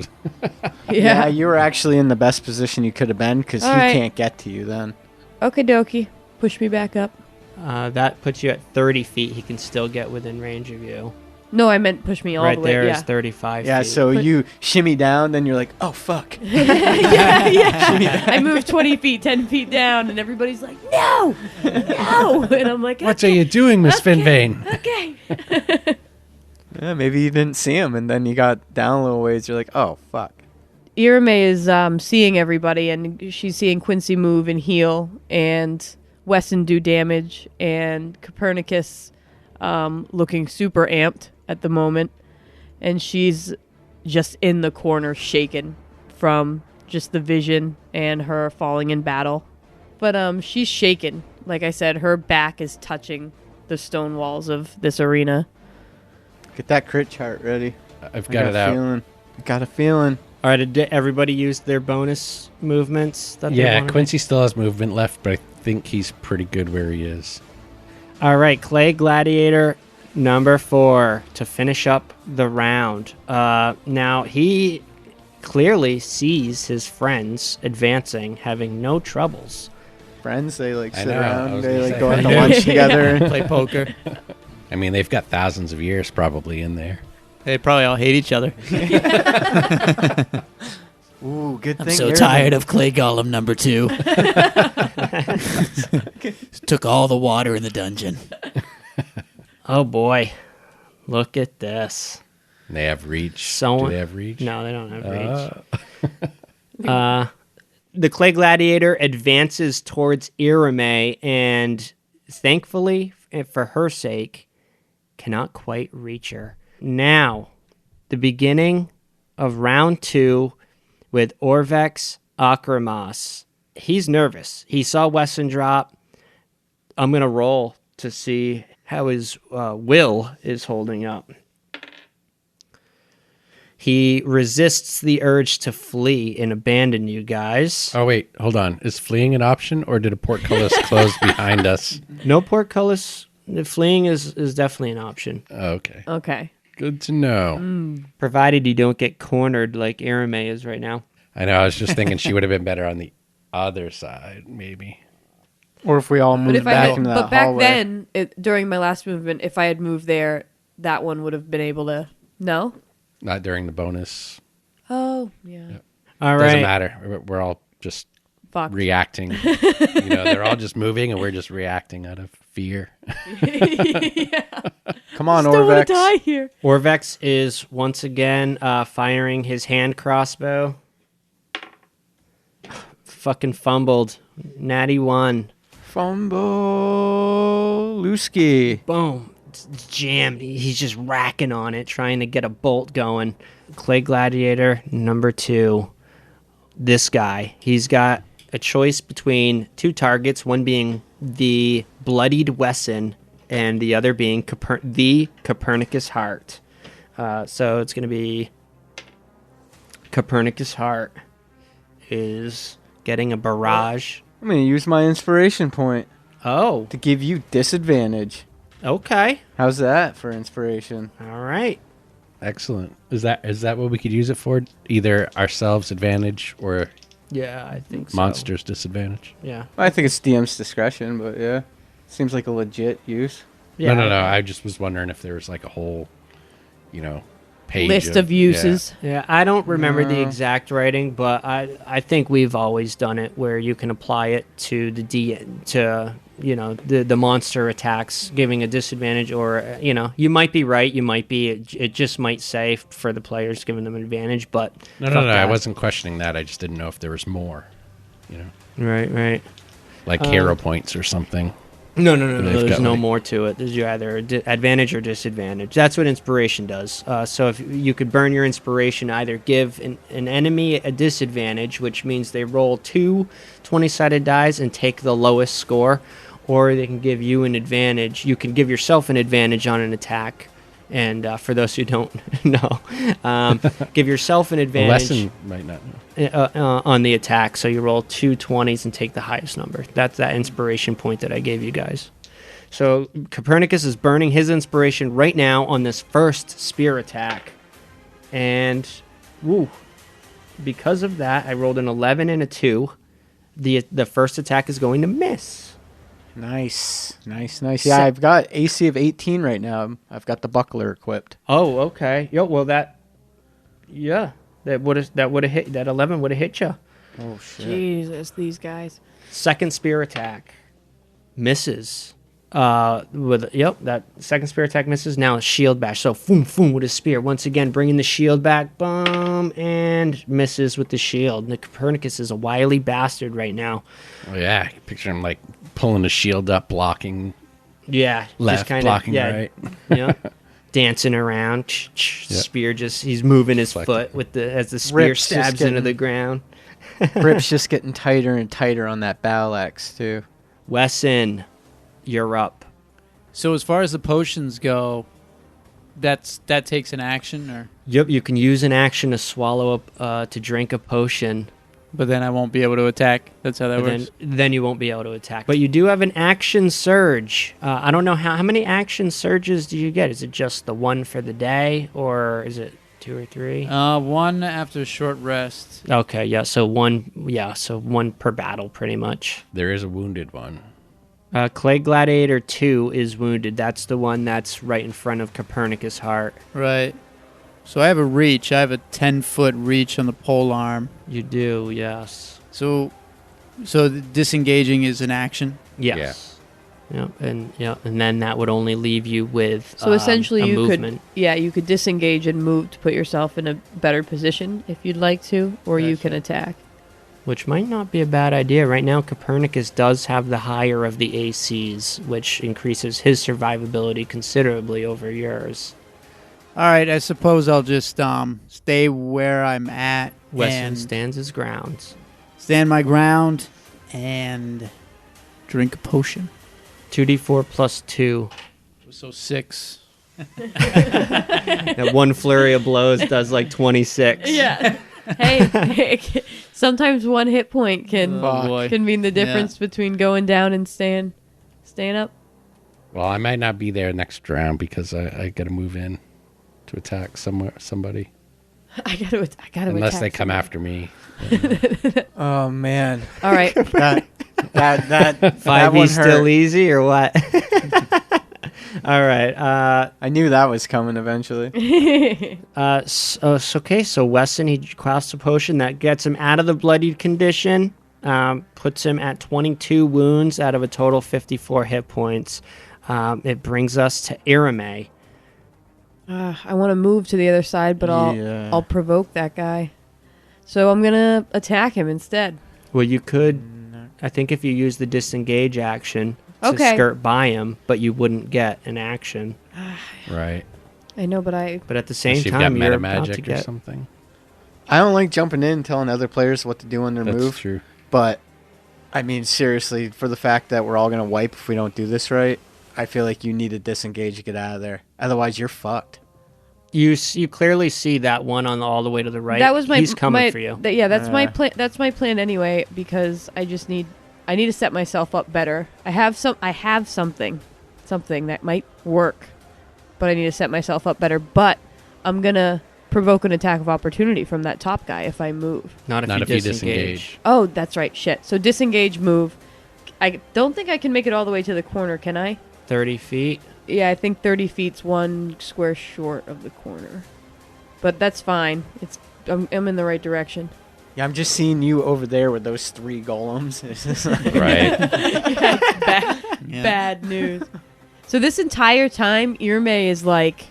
Speaker 2: Yeah, you were actually in the best position you could have been because he
Speaker 4: All right.
Speaker 2: can't get to you then.
Speaker 4: Okie dokie. Push me back up.
Speaker 1: That puts you at 30 feet. He can still get within range of you.
Speaker 4: No, I meant push me all
Speaker 1: Right
Speaker 4: the way.
Speaker 1: there is
Speaker 4: Yeah.
Speaker 1: 35
Speaker 2: Yeah,
Speaker 1: feet.
Speaker 2: so
Speaker 4: But-
Speaker 2: you shimmy down, then you're like, oh, fuck.
Speaker 4: yeah. I moved 20 feet, 10 feet down, and everybody's like, no! No! And I'm like,
Speaker 3: What are you doing, Miss Finvane?
Speaker 4: okay.
Speaker 2: Yeah, maybe you didn't see him, and then you got down a little ways. You're like, oh, fuck.
Speaker 4: Irame is seeing everybody, and she's seeing Quincy move and heal, and Wesson do damage, and Copernicus looking super amped at the moment, and she's just in the corner shaken from just the vision and her falling in battle. But she's shaken. Like I said, her back is touching the stone walls of this arena.
Speaker 2: Get that crit chart ready.
Speaker 3: I've
Speaker 2: I
Speaker 3: got it out.
Speaker 2: Got a feeling.
Speaker 1: All right, did everybody use their bonus movements? That they
Speaker 3: Yeah,
Speaker 1: wanted?
Speaker 3: Quincy still has movement left, but I think he's pretty good where he is.
Speaker 1: All right, Clay Gladiator number 4 to finish up the round. Now, he clearly sees his friends advancing, having no troubles.
Speaker 2: Friends, they like
Speaker 3: I
Speaker 2: sit
Speaker 3: know, I
Speaker 2: around,
Speaker 3: was
Speaker 2: they
Speaker 3: gonna
Speaker 2: like
Speaker 3: say.
Speaker 2: go out to lunch together.
Speaker 5: Play poker.
Speaker 3: I mean, they've got thousands of years probably in there.
Speaker 5: They probably all hate each other.
Speaker 2: Ooh, good
Speaker 5: I'm
Speaker 2: thing.
Speaker 5: so
Speaker 2: you're
Speaker 5: tired of Clay Golem number 2. Took all the water in the dungeon.
Speaker 1: Oh boy, look at this.
Speaker 3: They have reach.
Speaker 1: So-
Speaker 3: Do they have reach?
Speaker 1: No, they don't have reach. The Clay Gladiator advances towards Irame, and thankfully, for her sake, cannot quite reach her. Now, the beginning of round 2 with Orvex Akramas. He's nervous. He saw Wesson drop. I'm going to roll to see how his will is holding up. He resists the urge to flee and abandon you guys.
Speaker 3: Oh, wait. Hold on. Is fleeing an option, or did a portcullis close behind us?
Speaker 1: No portcullis. Fleeing is definitely an option,
Speaker 3: Oh, okay.
Speaker 4: Okay.
Speaker 3: Good to know.
Speaker 1: provided you don't get cornered like Irame is right now.
Speaker 3: I know. I was just thinking she would have been better on the other side, maybe.
Speaker 2: Or if we all
Speaker 4: But
Speaker 2: moved
Speaker 4: if I
Speaker 2: back
Speaker 4: had,
Speaker 2: into that
Speaker 4: but back
Speaker 2: hallway.
Speaker 4: then, during my last movement, if I had moved there, that one would have been able to No.
Speaker 3: Not during the bonus.
Speaker 4: Oh, yeah.
Speaker 1: All
Speaker 3: Doesn't
Speaker 1: right.
Speaker 3: matter. We're all just
Speaker 4: Fuck.
Speaker 3: reacting. They're all just moving, and we're just reacting out of fear.
Speaker 2: Come on,
Speaker 4: Don't want
Speaker 2: Orvex.
Speaker 4: to die here.
Speaker 1: Orvex is once again firing his hand crossbow. Fucking fumbled. Natty 1.
Speaker 2: Fumble. Lusky.
Speaker 1: Boom. It's jammed. He's just racking on it, trying to get a bolt going. Clay Gladiator number 2. This guy. He's got a choice between 2 targets, one being the bloodied Wesson and the other being the Copernicus Heart. So it's going to be Copernicus Heart is getting a barrage.
Speaker 2: I'm going to use my inspiration point
Speaker 1: Oh,
Speaker 2: to give you disadvantage.
Speaker 1: okay.
Speaker 2: How's that for inspiration?
Speaker 1: All right.
Speaker 3: Excellent. Is that what we could use it for? Either ourselves advantage or
Speaker 1: Yeah, I think so.
Speaker 3: monsters disadvantage?
Speaker 1: Yeah.
Speaker 2: I think it's DM's discretion, but yeah. Seems like a legit use.
Speaker 1: Yeah.
Speaker 3: No. I just was wondering if there was like a whole, page
Speaker 4: List of uses.
Speaker 1: Yeah, I don't remember the
Speaker 2: No.
Speaker 1: exact writing, but I think we've always done it where you can apply it to the monster attacks, giving a disadvantage, or you might be right, you might be. It just might say for the players, giving them an advantage, but
Speaker 3: No.
Speaker 1: fuck
Speaker 3: I
Speaker 1: that.
Speaker 3: wasn't questioning that. I just didn't know if there was more.
Speaker 1: Right.
Speaker 3: Like hero points or something.
Speaker 1: No.
Speaker 3: They've
Speaker 1: There's
Speaker 3: got,
Speaker 1: no
Speaker 3: like-
Speaker 1: more to it. There's either advantage or disadvantage. That's what inspiration does. So if you could burn your inspiration, either give an enemy a disadvantage, which means they roll 2 20-sided dice and take the lowest score, or they can give you an advantage. You can give yourself an advantage on an attack. And for those who don't know, give yourself an
Speaker 3: The
Speaker 1: advantage
Speaker 3: lesson might not know.
Speaker 1: on the attack. So you roll 2 20s and take the highest number. That's that inspiration point that I gave you guys. So Copernicus is burning his inspiration right now on this first spear attack. And because of that, I rolled an 11 and a 2. The first attack is going to miss.
Speaker 2: Nice. Yeah, I've got AC of 18 right now. I've got the buckler equipped.
Speaker 1: Oh, okay. Well, that would have hit. That 11 would have hit you.
Speaker 2: Oh, shit.
Speaker 4: Jesus, these guys.
Speaker 1: Second spear attack misses. That second spear attack misses. Now a shield bash. So boom with a spear. Once again, bringing the shield back. Boom, and misses with the shield. And the Copernicus is a wily bastard right now.
Speaker 3: Oh, yeah. I can picture him like pulling the shield up, blocking
Speaker 1: Yeah,
Speaker 3: left,
Speaker 1: just kinda,
Speaker 3: blocking right.
Speaker 1: Yeah, dancing around. Spear he's moving his
Speaker 3: Deflecting.
Speaker 1: foot as the spear
Speaker 2: Rip's just
Speaker 1: stabs into
Speaker 2: getting-
Speaker 1: the ground.
Speaker 2: Grip's just getting tighter and tighter on that battle axe, too.
Speaker 1: Wesson, you're up.
Speaker 5: So as far as the potions go, that takes an action, or
Speaker 1: Yep, you can use an action to swallow to drink a potion.
Speaker 5: but then I won't be able to attack. That's how that
Speaker 1: But
Speaker 5: works.
Speaker 1: then you won't be able to attack. But you do have an action surge. I don't know how many action surges do you get? Is it just the one for the day, or is it 2 or 3?
Speaker 5: One after a short rest.
Speaker 1: Okay, yeah. So one per battle, pretty much.
Speaker 3: There is a wounded one.
Speaker 1: Clay Gladiator 2 is wounded. That's the one that's right in front of Copernicus Heart.
Speaker 5: Right. So I have a reach. I have a 10-foot reach on the pole arm.
Speaker 1: You do, yes.
Speaker 5: So the disengaging is an action.
Speaker 1: Yes. Yeah. And then that would only leave you with
Speaker 4: So essentially
Speaker 1: a
Speaker 4: you
Speaker 1: movement.
Speaker 4: you could disengage and move to put yourself in a better position if you'd like to, or you can attack.
Speaker 1: Which might not be a bad idea. Right now, Copernicus does have the higher of the ACs, which increases his survivability considerably over yours.
Speaker 5: All right, I suppose I'll just stay where I'm at
Speaker 1: Wesson
Speaker 5: and
Speaker 1: stands his ground.
Speaker 5: stand my ground and drink a potion.
Speaker 1: 2d4 plus 2.
Speaker 5: So 6.
Speaker 1: That one flurry of blows does like 26.
Speaker 4: Yeah. Hey, sometimes one hit point can
Speaker 5: Oh, boy.
Speaker 4: can mean the difference between going down and staying up.
Speaker 3: Well, I might not be there next round because I got to move in to attack somebody.
Speaker 4: I gotta
Speaker 3: Unless
Speaker 4: attack
Speaker 3: they come
Speaker 4: somebody.
Speaker 3: after me.
Speaker 2: Oh, man.
Speaker 4: All right.
Speaker 2: That
Speaker 1: 5e
Speaker 2: one
Speaker 1: still
Speaker 2: hurt.
Speaker 1: easy or what? All right.
Speaker 2: I knew that was coming eventually.
Speaker 1: Okay, so Wesson, he crafts a potion that gets him out of the bloodied condition, puts him at 22 wounds out of a total 54 hit points. It brings us to Irame.
Speaker 4: I want to move to the other side, but
Speaker 2: Yeah.
Speaker 4: I'll provoke that guy. So I'm gonna attack him instead.
Speaker 1: Well, you could, I think, if you use the disengage action to
Speaker 4: Okay.
Speaker 1: skirt by him, but you wouldn't get an action.
Speaker 3: Right.
Speaker 4: I know, but I
Speaker 1: But at the same
Speaker 3: Unless you've
Speaker 1: time,
Speaker 3: got
Speaker 1: you're
Speaker 3: meta
Speaker 1: about to
Speaker 3: magic or
Speaker 1: get.
Speaker 3: something.
Speaker 2: I don't like jumping in and telling other players what to do on their
Speaker 3: That's
Speaker 2: move.
Speaker 3: true.
Speaker 2: But, I mean, seriously, for the fact that we're all going to wipe if we don't do this right, I feel like you need to disengage to get out of there. Otherwise, you're fucked.
Speaker 1: You clearly see that one on all the way to the right.
Speaker 4: that was my
Speaker 1: He's coming
Speaker 4: my,
Speaker 1: for you.
Speaker 4: That's my plan. That's my plan anyway, because I need to set myself up better. I have something that might work, but I need to set myself up better. But I'm gonna provoke an attack of opportunity from that top guy if I move.
Speaker 1: Not if you disengage.
Speaker 4: Oh, that's right. Shit. So disengage, move. I don't think I can make it all the way to the corner, can I?
Speaker 1: 30 feet.
Speaker 4: Yeah, I think 30 feet's one square short of the corner. But that's fine. I'm in the right direction.
Speaker 2: Yeah, I'm just seeing you over there with those 3 golems. It's just like-
Speaker 3: Right.
Speaker 4: Bad news. So this entire time, Irme is like,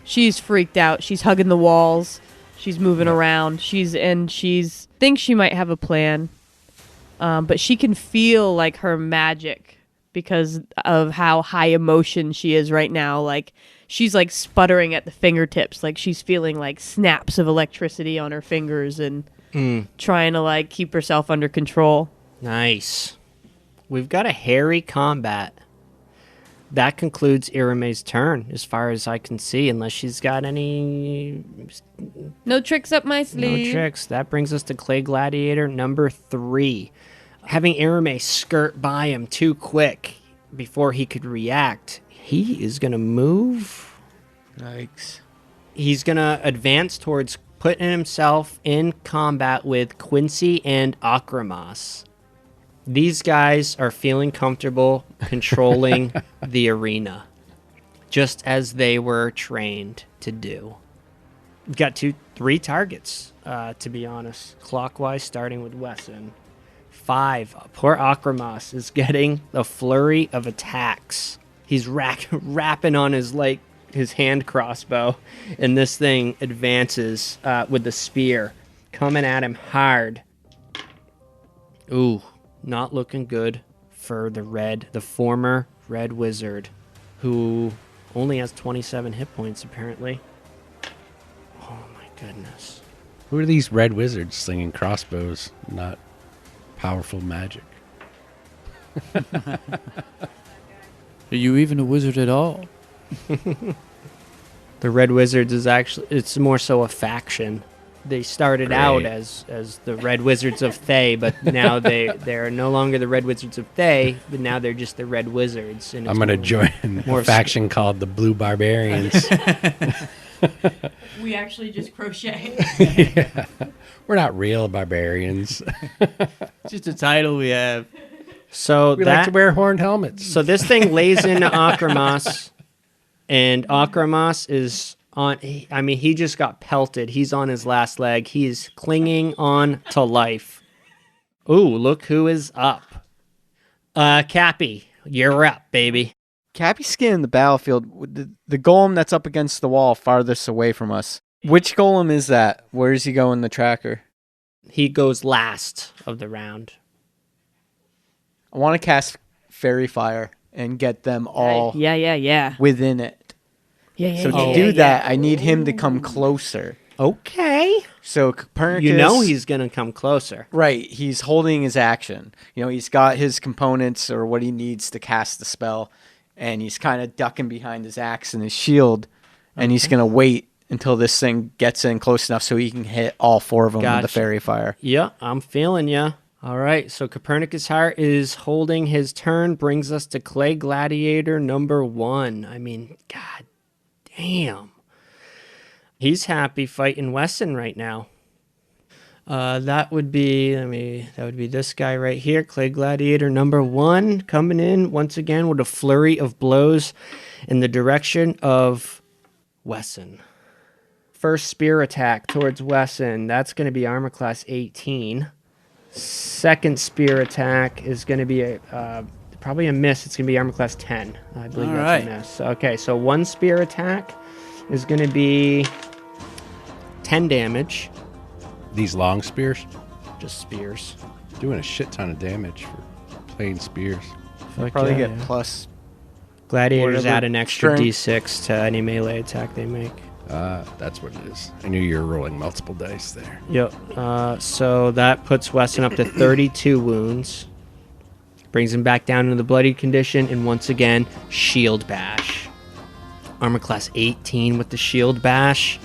Speaker 4: she's freaked out. She's hugging the walls. She's moving around. She's thinks she might have a plan, but she can feel like her magic because of how high emotion she is right now. Like she's like sputtering at the fingertips. Like she's feeling like snaps of electricity on her fingers and trying to like keep herself under control.
Speaker 1: Nice. We've got a hairy combat. That concludes Irame's turn, as far as I can see, unless she's got any
Speaker 4: No tricks up my sleeve.
Speaker 1: no tricks. That brings us to Clay Gladiator number 3. Having Irame skirt by him too quick before he could react, he is going to move.
Speaker 2: Yikes.
Speaker 1: He's going to advance towards putting himself in combat with Quincy and Akramas. These guys are feeling comfortable controlling the arena, just as they were trained to do. We've got 3 targets, to be honest. Clockwise, starting with Wesson. 5. Poor Akramas is getting a flurry of attacks. He's rapping on his hand crossbow, and this thing advances with the spear, coming at him hard. Ooh. Not looking good for the former Red Wizard, who only has 27 hit points, apparently. Oh, my goodness.
Speaker 3: Who are these red wizards slinging crossbows? Not powerful magic.
Speaker 5: Are you even a wizard at all?
Speaker 1: The Red Wizards it's more so a faction. They started out
Speaker 3: Great.
Speaker 1: as the Red Wizards of Thay, but now they're no longer the Red Wizards of Thay, but now they're just the Red Wizards. And
Speaker 3: I'm going to join
Speaker 1: more
Speaker 3: a faction called the Blue Barbarians.
Speaker 4: We actually just crochet.
Speaker 3: Yeah. We're not real barbarians.
Speaker 5: Just a title we have.
Speaker 1: So
Speaker 3: We like to wear horned helmets.
Speaker 1: So this thing lays into Akramas, and Akramas is on. He just got pelted. He's on his last leg. He's clinging on to life. Ooh, look who is up. Cappy, you're up, baby.
Speaker 2: Cappy's scanning the battlefield. The golem that's up against the wall farthest away from us. Which golem is that? Where does he go in the tracker?
Speaker 1: He goes last of the round.
Speaker 2: I want to cast Fairy Fire and get them all
Speaker 4: Yeah.
Speaker 2: within it. So to do that, I need him to come closer.
Speaker 1: Okay.
Speaker 2: So Copernicus...
Speaker 1: You know he's going to come closer.
Speaker 2: Right, he's holding his action. He's got his components or what he needs to cast the spell, and he's kind of ducking behind his axe and his shield, and he's going to wait until this thing gets in close enough so he can hit all 4 of them with the Fairy Fire.
Speaker 1: Yeah, I'm feeling ya. All right, so Copernicus Heart is holding his turn, brings us to Clay Gladiator number 1. God damn. He's happy fighting Wesson right now. That would be this guy right here, Clay Gladiator number 1, coming in once again with a flurry of blows in the direction of Wesson. First spear attack towards Wesson. That's going to be armor class 18. Second spear attack is going to be probably a miss. It's going to be armor class 10. I believe
Speaker 5: All
Speaker 1: that's
Speaker 5: right.
Speaker 1: a miss. Okay, so one spear attack is going to be 10 damage.
Speaker 3: These long spears
Speaker 1: Just spears.
Speaker 3: doing a shit ton of damage for plain spears.
Speaker 2: Probably get plus.
Speaker 1: Gladiators
Speaker 2: whatever
Speaker 1: add an extra
Speaker 2: strength.
Speaker 1: d6 to any melee attack they make.
Speaker 3: That's what it is. I knew you were rolling multiple dice there.
Speaker 1: Yep. So that puts Wesson up to 32 wounds. Brings him back down into the bloodied condition. And once again, shield bash. Armor class 18 with the shield bash.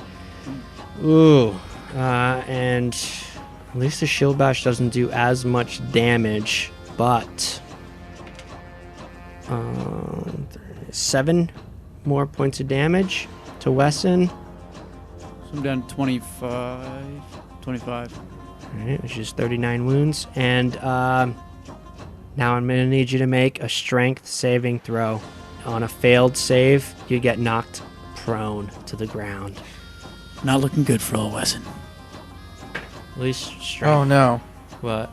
Speaker 1: Ooh. And at least the shield bash doesn't do as much damage. But 7 more points of damage to Wesson.
Speaker 5: So I'm down 25.
Speaker 1: All right, which is 39 wounds. And now I'm going to need you to make a strength saving throw. On a failed save, you get knocked prone to the ground.
Speaker 5: Not looking good for old Wesson.
Speaker 1: At least strength.
Speaker 2: Oh no.
Speaker 1: What?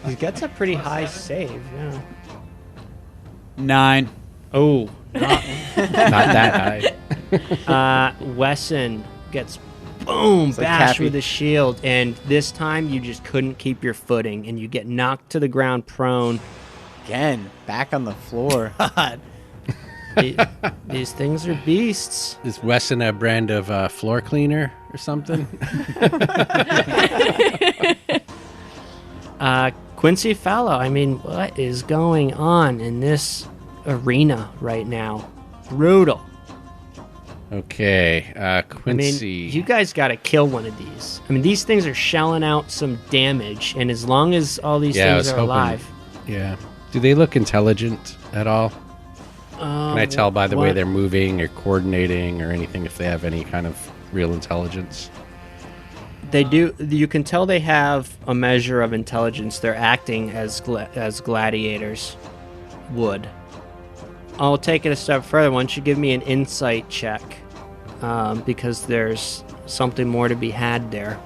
Speaker 1: He gets a pretty high save, yeah.
Speaker 5: 9.
Speaker 1: Oh,
Speaker 3: Not that high.
Speaker 1: Wesson gets boom,
Speaker 2: like
Speaker 1: bashed
Speaker 2: Cappy.
Speaker 1: with a shield, and this time you just couldn't keep your footing, and you get knocked to the ground prone.
Speaker 2: Again, back on the floor.
Speaker 1: These things are beasts.
Speaker 3: Is Wesson a brand of floor cleaner or something?
Speaker 1: Quincy Fallow, I mean, what is going on in this arena right now? Brutal.
Speaker 3: Okay, Quincy.
Speaker 1: I mean, you guys got to kill one of these. I mean, these things are shelling out some damage, and as long as all these
Speaker 3: Yeah, I
Speaker 1: things
Speaker 3: was
Speaker 1: are
Speaker 3: hoping-
Speaker 1: alive.
Speaker 3: Yeah. Do they look intelligent at all? Can I tell by the way they're moving or coordinating or anything if they have any kind of real intelligence?
Speaker 1: They do. You can tell they have a measure of intelligence. They're acting as gladiators would. I'll take it a step further. Why don't you give me an insight check? Because there's something more to be had there.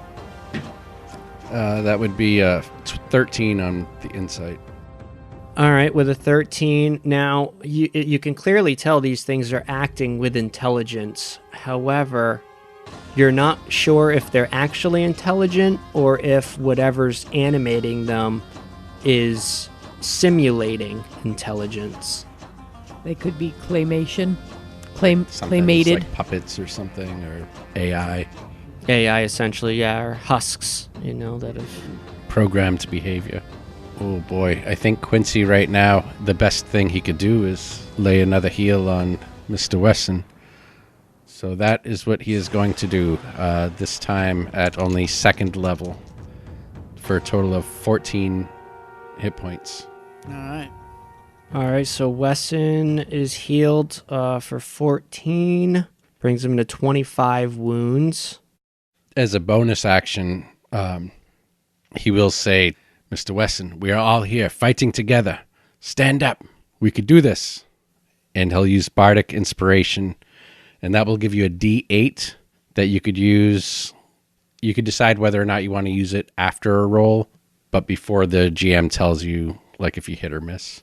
Speaker 3: That would be 13 on the insight.
Speaker 1: All right, with a 13. Now, you can clearly tell these things are acting with intelligence. However, you're not sure if they're actually intelligent or if whatever's animating them is simulating intelligence.
Speaker 4: They could be claymation.
Speaker 3: Something
Speaker 4: Claymated.
Speaker 3: like puppets or something, or AI,
Speaker 1: AI, essentially, yeah, or husks, that have...
Speaker 3: programmed behavior. Oh boy, I think Quincy right now, the best thing he could do is lay another heal on Mr. Wesson. So that is what he is going to do, this time at only 2nd level, for a total of 14 hit points.
Speaker 5: All right.
Speaker 1: All right, so Wesson is healed for 14, brings him to 25 wounds.
Speaker 3: As a bonus action, he will say, Mr. Wesson, we are all here fighting together. Stand up. We could do this. And he'll use Bardic Inspiration, and that will give you a D8 that you could use. You could decide whether or not you want to use it after a roll, but before the GM tells you, like, if you hit or miss.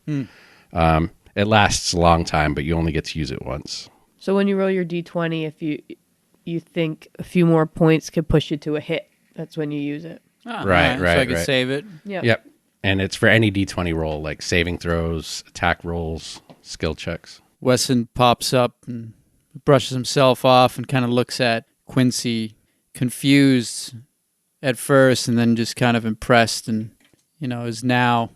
Speaker 3: It lasts a long time, but you only get to use it once.
Speaker 4: So when you roll your d20, if you think a few more points could push you to a hit, that's when you use it.
Speaker 5: Oh,
Speaker 3: Right,
Speaker 5: So
Speaker 3: right,
Speaker 5: I can
Speaker 3: right.
Speaker 5: save it.
Speaker 3: Yep. And it's for any D20 roll, like saving throws, attack rolls, skill checks.
Speaker 5: Wesson pops up and brushes himself off and kind of looks at Quincy, confused at first and then just kind of impressed, and is now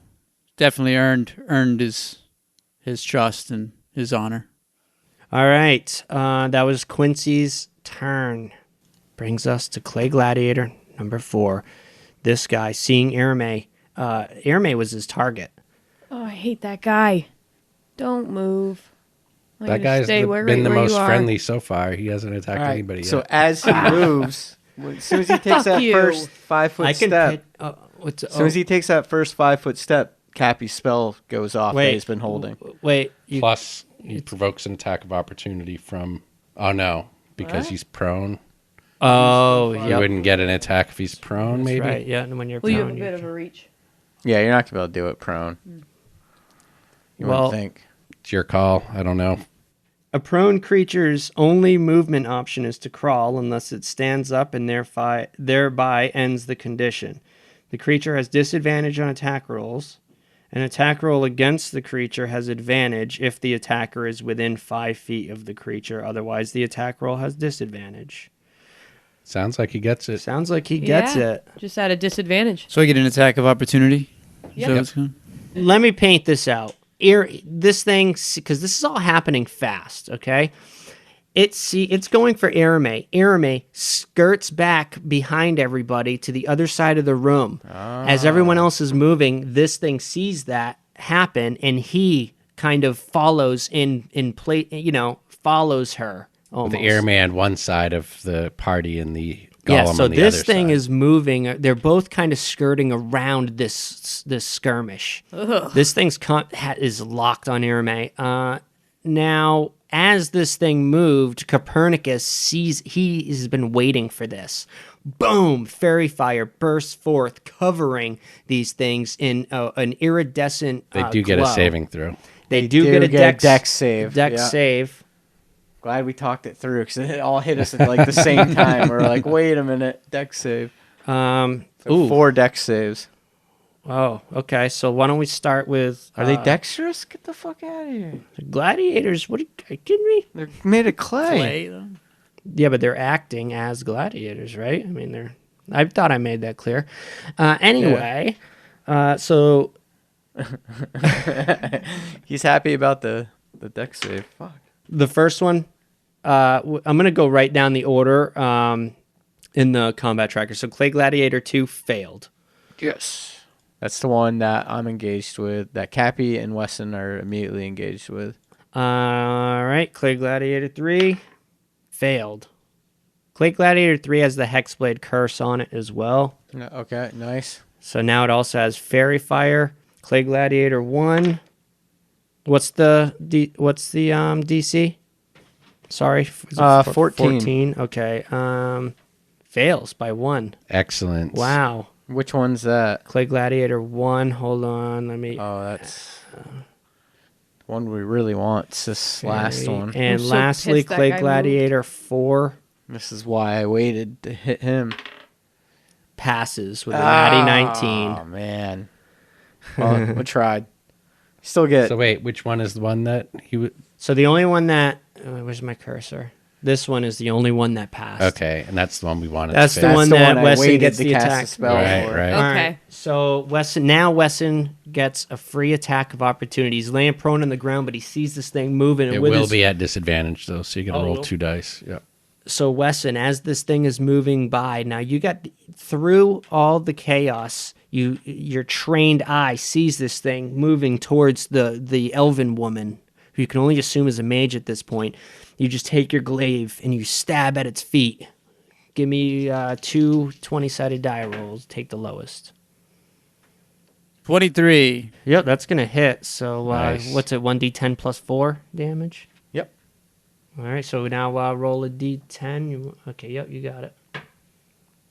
Speaker 5: definitely earned his trust and his honor.
Speaker 1: All right, that was Quincy's turn. Brings us to Clay Gladiator, number 4. This guy, seeing Erme. Erme was his target.
Speaker 4: Oh, I hate that guy. Don't move.
Speaker 3: That guy's
Speaker 4: stay
Speaker 3: been the
Speaker 4: where
Speaker 3: most
Speaker 4: you are.
Speaker 3: friendly so far. He hasn't attacked
Speaker 2: All right,
Speaker 3: anybody
Speaker 2: so
Speaker 3: yet.
Speaker 2: as he moves, as soon as he takes
Speaker 4: Fuck
Speaker 2: that
Speaker 4: you.
Speaker 2: first 5 foot
Speaker 1: I can
Speaker 2: step,
Speaker 1: pit, what's,
Speaker 2: as soon as he takes that first 5 foot step, Cappy's spell goes off that he's been holding.
Speaker 1: Wait,
Speaker 3: Plus, he provokes an attack of opportunity from... Oh, no. Because
Speaker 4: What?
Speaker 3: he's prone.
Speaker 1: Oh,
Speaker 3: You
Speaker 1: yeah.
Speaker 3: wouldn't get an attack if he's prone,
Speaker 1: That's
Speaker 3: maybe?
Speaker 1: right. Yeah, and when you're
Speaker 4: Well, you have
Speaker 1: prone,
Speaker 4: a bit of a reach.
Speaker 2: Yeah, you're not gonna be able to do it prone. You
Speaker 1: Well-
Speaker 2: wouldn't think.
Speaker 3: It's your call. I don't know.
Speaker 1: a prone creature's only movement option is to crawl unless it stands up and thereby ends the condition. The creature has disadvantage on attack rolls. An attack roll against the creature has advantage if the attacker is within 5 feet of the creature. Otherwise, the attack roll has disadvantage.
Speaker 3: Sounds like he gets it.
Speaker 1: Sounds like he gets
Speaker 4: Yeah.
Speaker 1: it.
Speaker 4: Just at a disadvantage.
Speaker 5: So I get an attack of opportunity.
Speaker 4: Yep.
Speaker 5: So it's going.
Speaker 1: Let me paint this out. This thing, because this is all happening fast, okay? It's going for Arame. Arame skirts back behind everybody to the other side of the room. As everyone else is moving, this thing sees that happen, and he kind of follows follows her almost.
Speaker 3: The airman one side of the party and the golem
Speaker 1: Yeah, so
Speaker 3: on the
Speaker 1: this
Speaker 3: other
Speaker 1: thing
Speaker 3: side.
Speaker 1: is moving. They're both kind of skirting around this skirmish. This thing's is locked on Irame. Now, as this thing moved, Copernicus sees he has been waiting for this. Boom! Fairy fire bursts forth, covering these things in an iridescent.
Speaker 3: They do get a
Speaker 1: glow.
Speaker 3: saving throw.
Speaker 1: They do get a dex
Speaker 2: save.
Speaker 1: Dex
Speaker 2: Yeah.
Speaker 1: save.
Speaker 2: Glad we talked it through because it all hit us at like the same time. We're like, wait a minute, dex save. So
Speaker 1: Ooh.
Speaker 2: 4 dex saves.
Speaker 1: Oh, okay. So why don't we start with?
Speaker 2: Are they dexterous? Get the fuck out of here.
Speaker 1: gladiators? What are you kidding me?
Speaker 2: They're made of clay.
Speaker 5: Play them.
Speaker 1: Yeah, but they're acting as gladiators, right? I mean, I thought I made that clear. Anyway, so
Speaker 2: He's happy about the dex save. Fuck.
Speaker 1: the first one, I'm gonna go right down the order in the combat tracker. So Clay Gladiator 2 failed.
Speaker 2: Yes. That's the one that I'm engaged with, that Cappy and Wesson are immediately engaged with.
Speaker 1: All right, Clay Gladiator 3 failed. Clay Gladiator 3 has the Hexblade Curse on it as well.
Speaker 2: Okay, nice.
Speaker 1: So now it also has Fairy Fire. Clay Gladiator 1. What's the DC? Sorry, is it
Speaker 2: 14.
Speaker 1: 14. Okay. Fails by 1.
Speaker 3: Excellent.
Speaker 1: Wow.
Speaker 2: Which one's that?
Speaker 1: Clay Gladiator 1. Hold on, let me.
Speaker 2: Oh, that's the one we really want. It's this last
Speaker 1: Fairy-
Speaker 2: one.
Speaker 1: And
Speaker 4: I'm so
Speaker 1: lastly,
Speaker 4: pissed that
Speaker 1: Clay
Speaker 4: guy
Speaker 1: Gladiator 4
Speaker 2: This is why I waited to hit him.
Speaker 1: passes with a natty 19.
Speaker 2: Oh, man. Well, we tried. Still get...
Speaker 3: So wait, which one is the one that he would...
Speaker 1: So the only one that where's my cursor? This one is the only one that passed.
Speaker 3: Okay, and that's the one we wanted
Speaker 1: That's
Speaker 3: to
Speaker 1: the
Speaker 3: fail.
Speaker 1: one
Speaker 2: the
Speaker 1: that
Speaker 2: one I
Speaker 1: Wesson
Speaker 2: waited
Speaker 1: gets
Speaker 2: to
Speaker 1: the
Speaker 2: cast
Speaker 1: attack.
Speaker 2: a spell
Speaker 3: Right,
Speaker 2: for.
Speaker 3: right.
Speaker 1: All
Speaker 4: Okay.
Speaker 1: So Wesson gets a free attack of opportunity. He's laying prone on the ground, but he sees this thing moving. And
Speaker 3: It
Speaker 1: with
Speaker 3: will
Speaker 1: his,
Speaker 3: be at disadvantage, though, so you got to
Speaker 1: Oh,
Speaker 3: roll
Speaker 1: will?
Speaker 3: 2 dice. Yeah.
Speaker 1: So Wesson, as this thing is moving by, now you got through all the chaos. Your trained eye sees this thing moving towards the elven woman, who you can only assume is a mage at this point. You just take your glaive and you stab at its feet. Give me 2 20-sided die rolls. Take the lowest.
Speaker 5: 23.
Speaker 1: Yep, that's gonna hit. So
Speaker 3: Nice.
Speaker 1: what's it? 1d10 plus 4 damage.
Speaker 2: Yep.
Speaker 1: All right. So now roll a d10. Okay. Yep, you got it.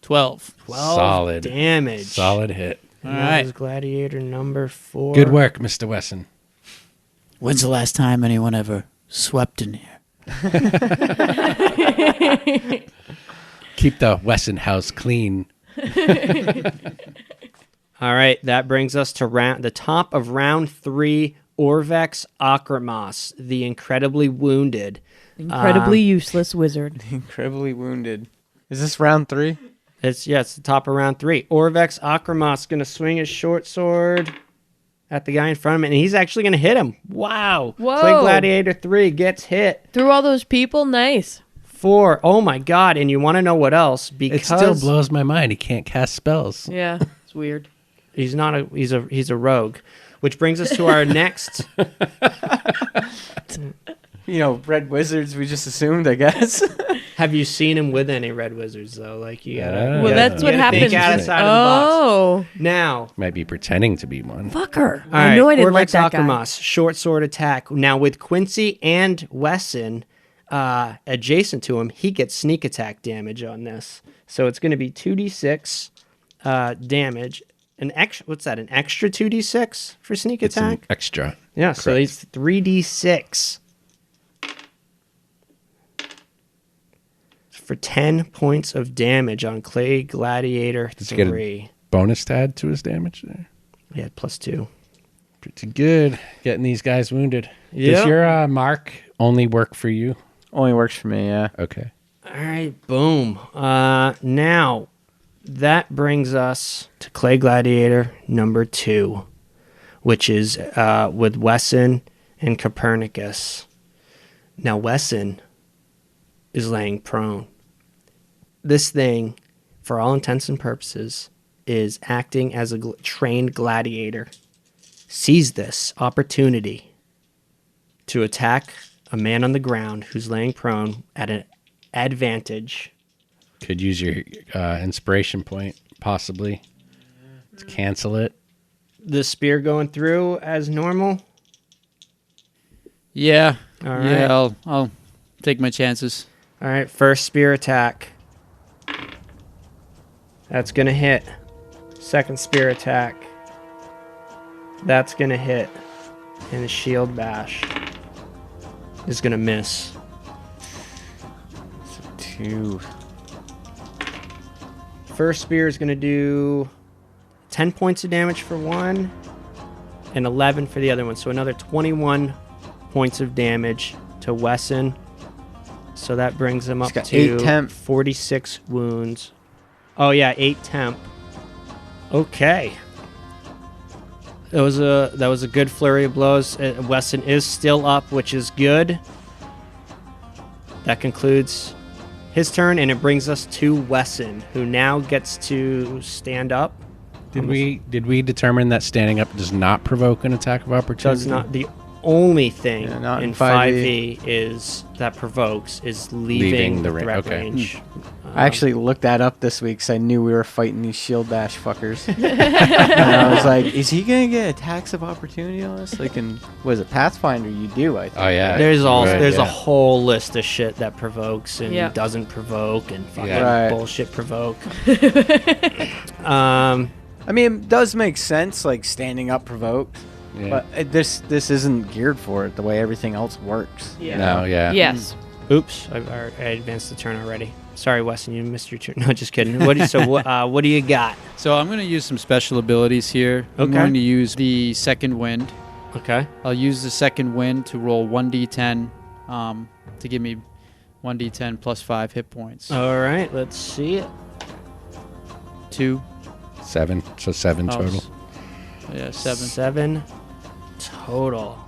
Speaker 5: 12.
Speaker 1: 12
Speaker 3: Solid.
Speaker 1: damage.
Speaker 3: Solid hit.
Speaker 1: And
Speaker 5: All
Speaker 1: that
Speaker 5: right.
Speaker 1: was Gladiator number 4.
Speaker 3: Good work, Mr. Wesson.
Speaker 5: When's the last time anyone ever swept in here?
Speaker 3: Keep the Wesson house clean.
Speaker 1: All right. That brings us to the top of round 3. Orvex Akramos, the incredibly wounded.
Speaker 4: Incredibly useless wizard.
Speaker 2: Incredibly wounded. Is this round 3?
Speaker 1: It's the top of round 3. Orvex Akramos going to swing his short sword at the guy in front of him, and he's actually going to hit him. Wow.
Speaker 4: Whoa.
Speaker 1: Clay Gladiator 3 gets hit.
Speaker 4: Through all those people, nice.
Speaker 1: 4. Oh my god, and you want to know what else? Because
Speaker 3: It still blows my mind. He can't cast spells.
Speaker 4: Yeah, it's weird.
Speaker 1: he's a rogue. Which brings us to our next
Speaker 2: red wizards. We just assumed, I guess.
Speaker 1: Have you seen him with any red wizards though? Like you gotta.
Speaker 3: Yeah.
Speaker 4: Well, that's what happens.
Speaker 1: Think outside of the box.
Speaker 4: Oh,
Speaker 1: Now,
Speaker 3: Might be pretending to be one.
Speaker 4: fucker!
Speaker 1: all
Speaker 4: I
Speaker 1: right,
Speaker 4: know I didn't like
Speaker 1: Orlex
Speaker 4: that guy.
Speaker 1: Akamas, short sword attack. Now with Quincy and Wesson adjacent to him, he gets sneak attack damage on this. So it's going to be 2d6 damage. An extra, what's that? An extra 2d6 for sneak
Speaker 3: It's an
Speaker 1: attack?
Speaker 3: extra.
Speaker 1: Yeah, so
Speaker 3: Correct.
Speaker 1: it's 3d6 for 10 points of damage on Clay Gladiator
Speaker 3: Does he get
Speaker 1: 3.
Speaker 3: Bonus to add to his damage there.
Speaker 1: Yeah, +2.
Speaker 3: Pretty good. Getting these guys wounded.
Speaker 1: Yeah.
Speaker 3: Does your mark only work for you?
Speaker 2: Only works for me, yeah.
Speaker 3: Okay.
Speaker 1: All right, boom. Now, that brings us to Clay Gladiator number 2, which is with Wesson and Copernicus. Now, Wesson is laying prone. This thing, for all intents and purposes, is acting as a trained gladiator. Sees this opportunity to attack a man on the ground who's laying prone at an advantage.
Speaker 3: Could use your inspiration point, possibly, to cancel it.
Speaker 1: The spear going through as normal.
Speaker 5: Yeah.
Speaker 1: All right.
Speaker 5: Yeah, I'll take my chances.
Speaker 1: All right, first spear attack. That's going to hit. Second spear attack. That's going to hit. And the shield bash is going to miss.
Speaker 2: 2.
Speaker 1: First spear is going to do 10 points of damage for one and 11 for the other one. So another 21 points of damage to Wesson. So that brings him up
Speaker 2: got
Speaker 1: to
Speaker 2: 8 temp.
Speaker 1: 46 wounds. Oh yeah, 8 temp. Okay. That was a good flurry of blows. Wesson is still up, which is good. That concludes his turn, and it brings us to Wesson, who now gets to stand up.
Speaker 3: Did we determine that standing up does not provoke an attack of opportunity?
Speaker 1: Does not. The only thing
Speaker 2: Yeah, not
Speaker 1: in
Speaker 2: in
Speaker 1: 5e is that provokes is leaving the
Speaker 3: the
Speaker 1: threat
Speaker 3: okay.
Speaker 1: range.
Speaker 2: I actually looked that up this week because I knew we were fighting these shield bash fuckers. And I was like, is he going to get attacks of opportunity on us? Like in, was it Pathfinder? You do, I think.
Speaker 3: Oh yeah.
Speaker 1: There's
Speaker 3: Right,
Speaker 1: a
Speaker 3: yeah.
Speaker 1: whole list of shit that provokes and
Speaker 4: Yeah.
Speaker 1: doesn't provoke and fucking
Speaker 3: Yeah.
Speaker 2: Right.
Speaker 1: bullshit provoke.
Speaker 2: I mean, it does make sense, like standing up provoked.
Speaker 3: Yeah.
Speaker 2: But this isn't geared for it the way everything else works.
Speaker 1: Yeah.
Speaker 3: No, yeah.
Speaker 4: Yes.
Speaker 1: Oops, I advanced the turn already. Sorry, Wesson, you missed your turn. No, just kidding. What do you got?
Speaker 5: So I'm going to use some special abilities here. I'm
Speaker 1: Okay.
Speaker 5: going to use the second wind.
Speaker 1: Okay.
Speaker 5: I'll use the second wind to roll 1d10 to give me 1d10 plus 5 hit points.
Speaker 1: All right, let's see it.
Speaker 5: 2.
Speaker 3: 7. So 7
Speaker 5: Oh,
Speaker 3: total.
Speaker 5: Yeah, 7.
Speaker 1: 7 total.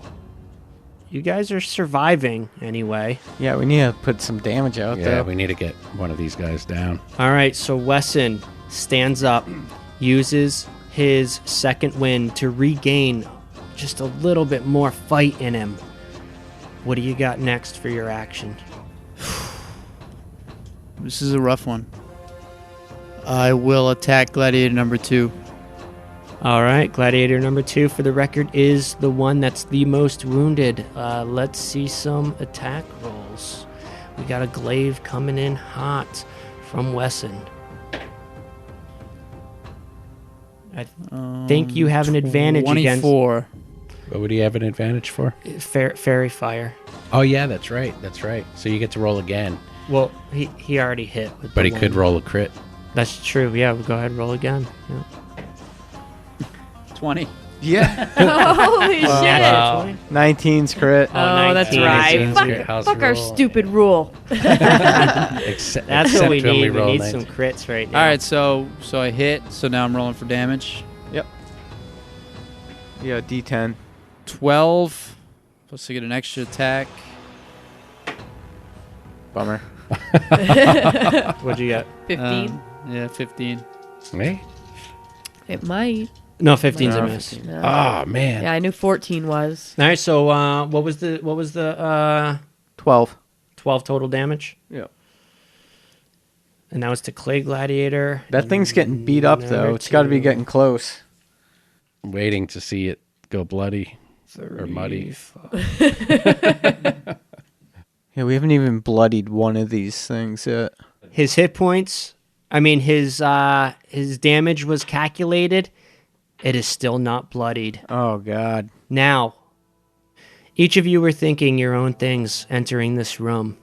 Speaker 1: You guys are surviving anyway.
Speaker 2: Yeah, we need to put some damage out
Speaker 3: Yeah,
Speaker 2: there.
Speaker 3: we need to get one of these guys down.
Speaker 1: All right, so Wesson stands up, uses his second wind to regain just a little bit more fight in him. What do you got next for your action?
Speaker 5: This is a rough one. I will attack Gladiator number 2.
Speaker 1: All right, Gladiator number 2, for the record, is the one that's the most wounded. Let's see some attack rolls. We got a glaive coming in hot from Wesson. I think you have an advantage
Speaker 5: 24.
Speaker 3: What would he have an advantage for?
Speaker 1: against fairy fire.
Speaker 3: Oh yeah, that's right. That's right. So you get to roll again.
Speaker 1: Well, he already hit. With
Speaker 3: But
Speaker 1: the
Speaker 3: he could
Speaker 1: one.
Speaker 3: roll a crit.
Speaker 1: That's true. Yeah, we'll go ahead and roll again. Yeah.
Speaker 5: 20.
Speaker 2: Yeah.
Speaker 4: Holy shit.
Speaker 3: Wow.
Speaker 2: 19's crit.
Speaker 4: Oh, that's
Speaker 1: 19.
Speaker 4: right.
Speaker 3: 19's
Speaker 4: Fuck,
Speaker 3: good. How's
Speaker 4: fuck
Speaker 3: the
Speaker 4: our
Speaker 3: roll?
Speaker 4: stupid rule.
Speaker 3: Except,
Speaker 1: That's
Speaker 3: except
Speaker 1: what we
Speaker 3: when
Speaker 1: need. We
Speaker 3: roll
Speaker 1: need
Speaker 3: 19.
Speaker 1: some crits right now.
Speaker 5: All right, so I hit. So now I'm rolling for damage.
Speaker 2: Yeah, D10.
Speaker 5: 12. Plus I get an extra attack.
Speaker 2: Bummer.
Speaker 1: What'd you get?
Speaker 4: 15.
Speaker 5: Yeah, 15.
Speaker 3: Me?
Speaker 4: It might.
Speaker 1: No, 15's a
Speaker 2: No,
Speaker 1: miss.
Speaker 2: 15.
Speaker 4: No.
Speaker 3: Oh man.
Speaker 4: Yeah, I knew 14 was.
Speaker 1: All right. So what was the
Speaker 2: 12.
Speaker 1: 12 total damage.
Speaker 2: Yeah.
Speaker 1: And now it's to Clay Gladiator.
Speaker 2: That thing's getting beat up, though.
Speaker 1: Number
Speaker 2: It's got to be
Speaker 1: 2.
Speaker 2: getting close.
Speaker 3: Waiting to see it go bloody or muddy.
Speaker 1: 35.
Speaker 2: Yeah, we haven't even bloodied one of these things yet.
Speaker 1: His hit points, his damage was calculated. It is still not bloodied.
Speaker 2: Oh, God.
Speaker 1: Now, each of you were thinking your own things entering this room.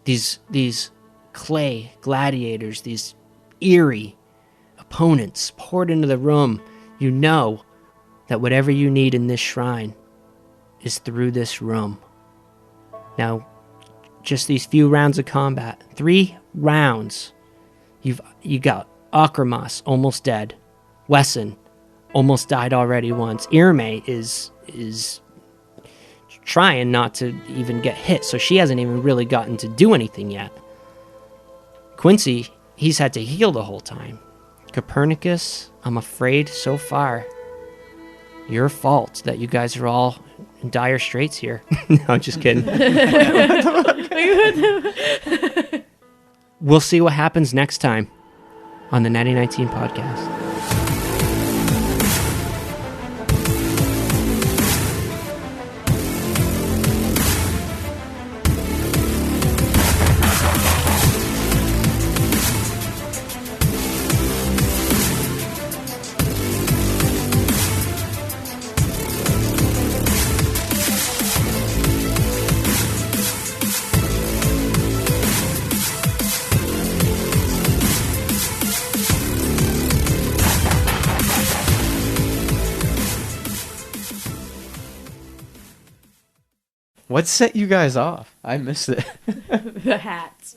Speaker 1: These clay gladiators, these eerie opponents poured into the room. You know that whatever you need in this shrine is through this room. Now, just these few rounds of combat. 3 rounds. You got Akramas almost dead. Wesson almost died already once. Irme is trying not to even get hit, so she hasn't even really gotten to do anything yet. Quincy, he's had to heal the whole time. Copernicus, I'm afraid so far, your fault that you guys are all in dire straits here. No, I'm just kidding. We'll see what happens next time on the 9019 podcast.
Speaker 2: What set you guys off? I missed it.
Speaker 4: The hats.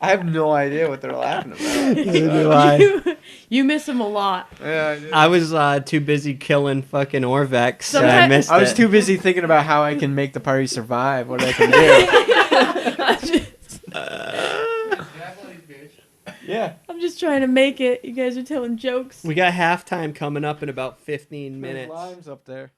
Speaker 2: I have no idea what they're laughing about.
Speaker 4: You miss them a lot.
Speaker 2: Yeah, I do.
Speaker 1: I was too busy killing fucking Orvex, and I
Speaker 4: Sometimes-
Speaker 1: missed
Speaker 2: I was
Speaker 1: it.
Speaker 2: too busy thinking about how I can make the party survive, what I can do. Yeah.
Speaker 4: I'm just trying to make it. You guys are telling jokes.
Speaker 1: We got halftime coming up in about 15
Speaker 2: There's
Speaker 1: minutes.
Speaker 2: limes up there.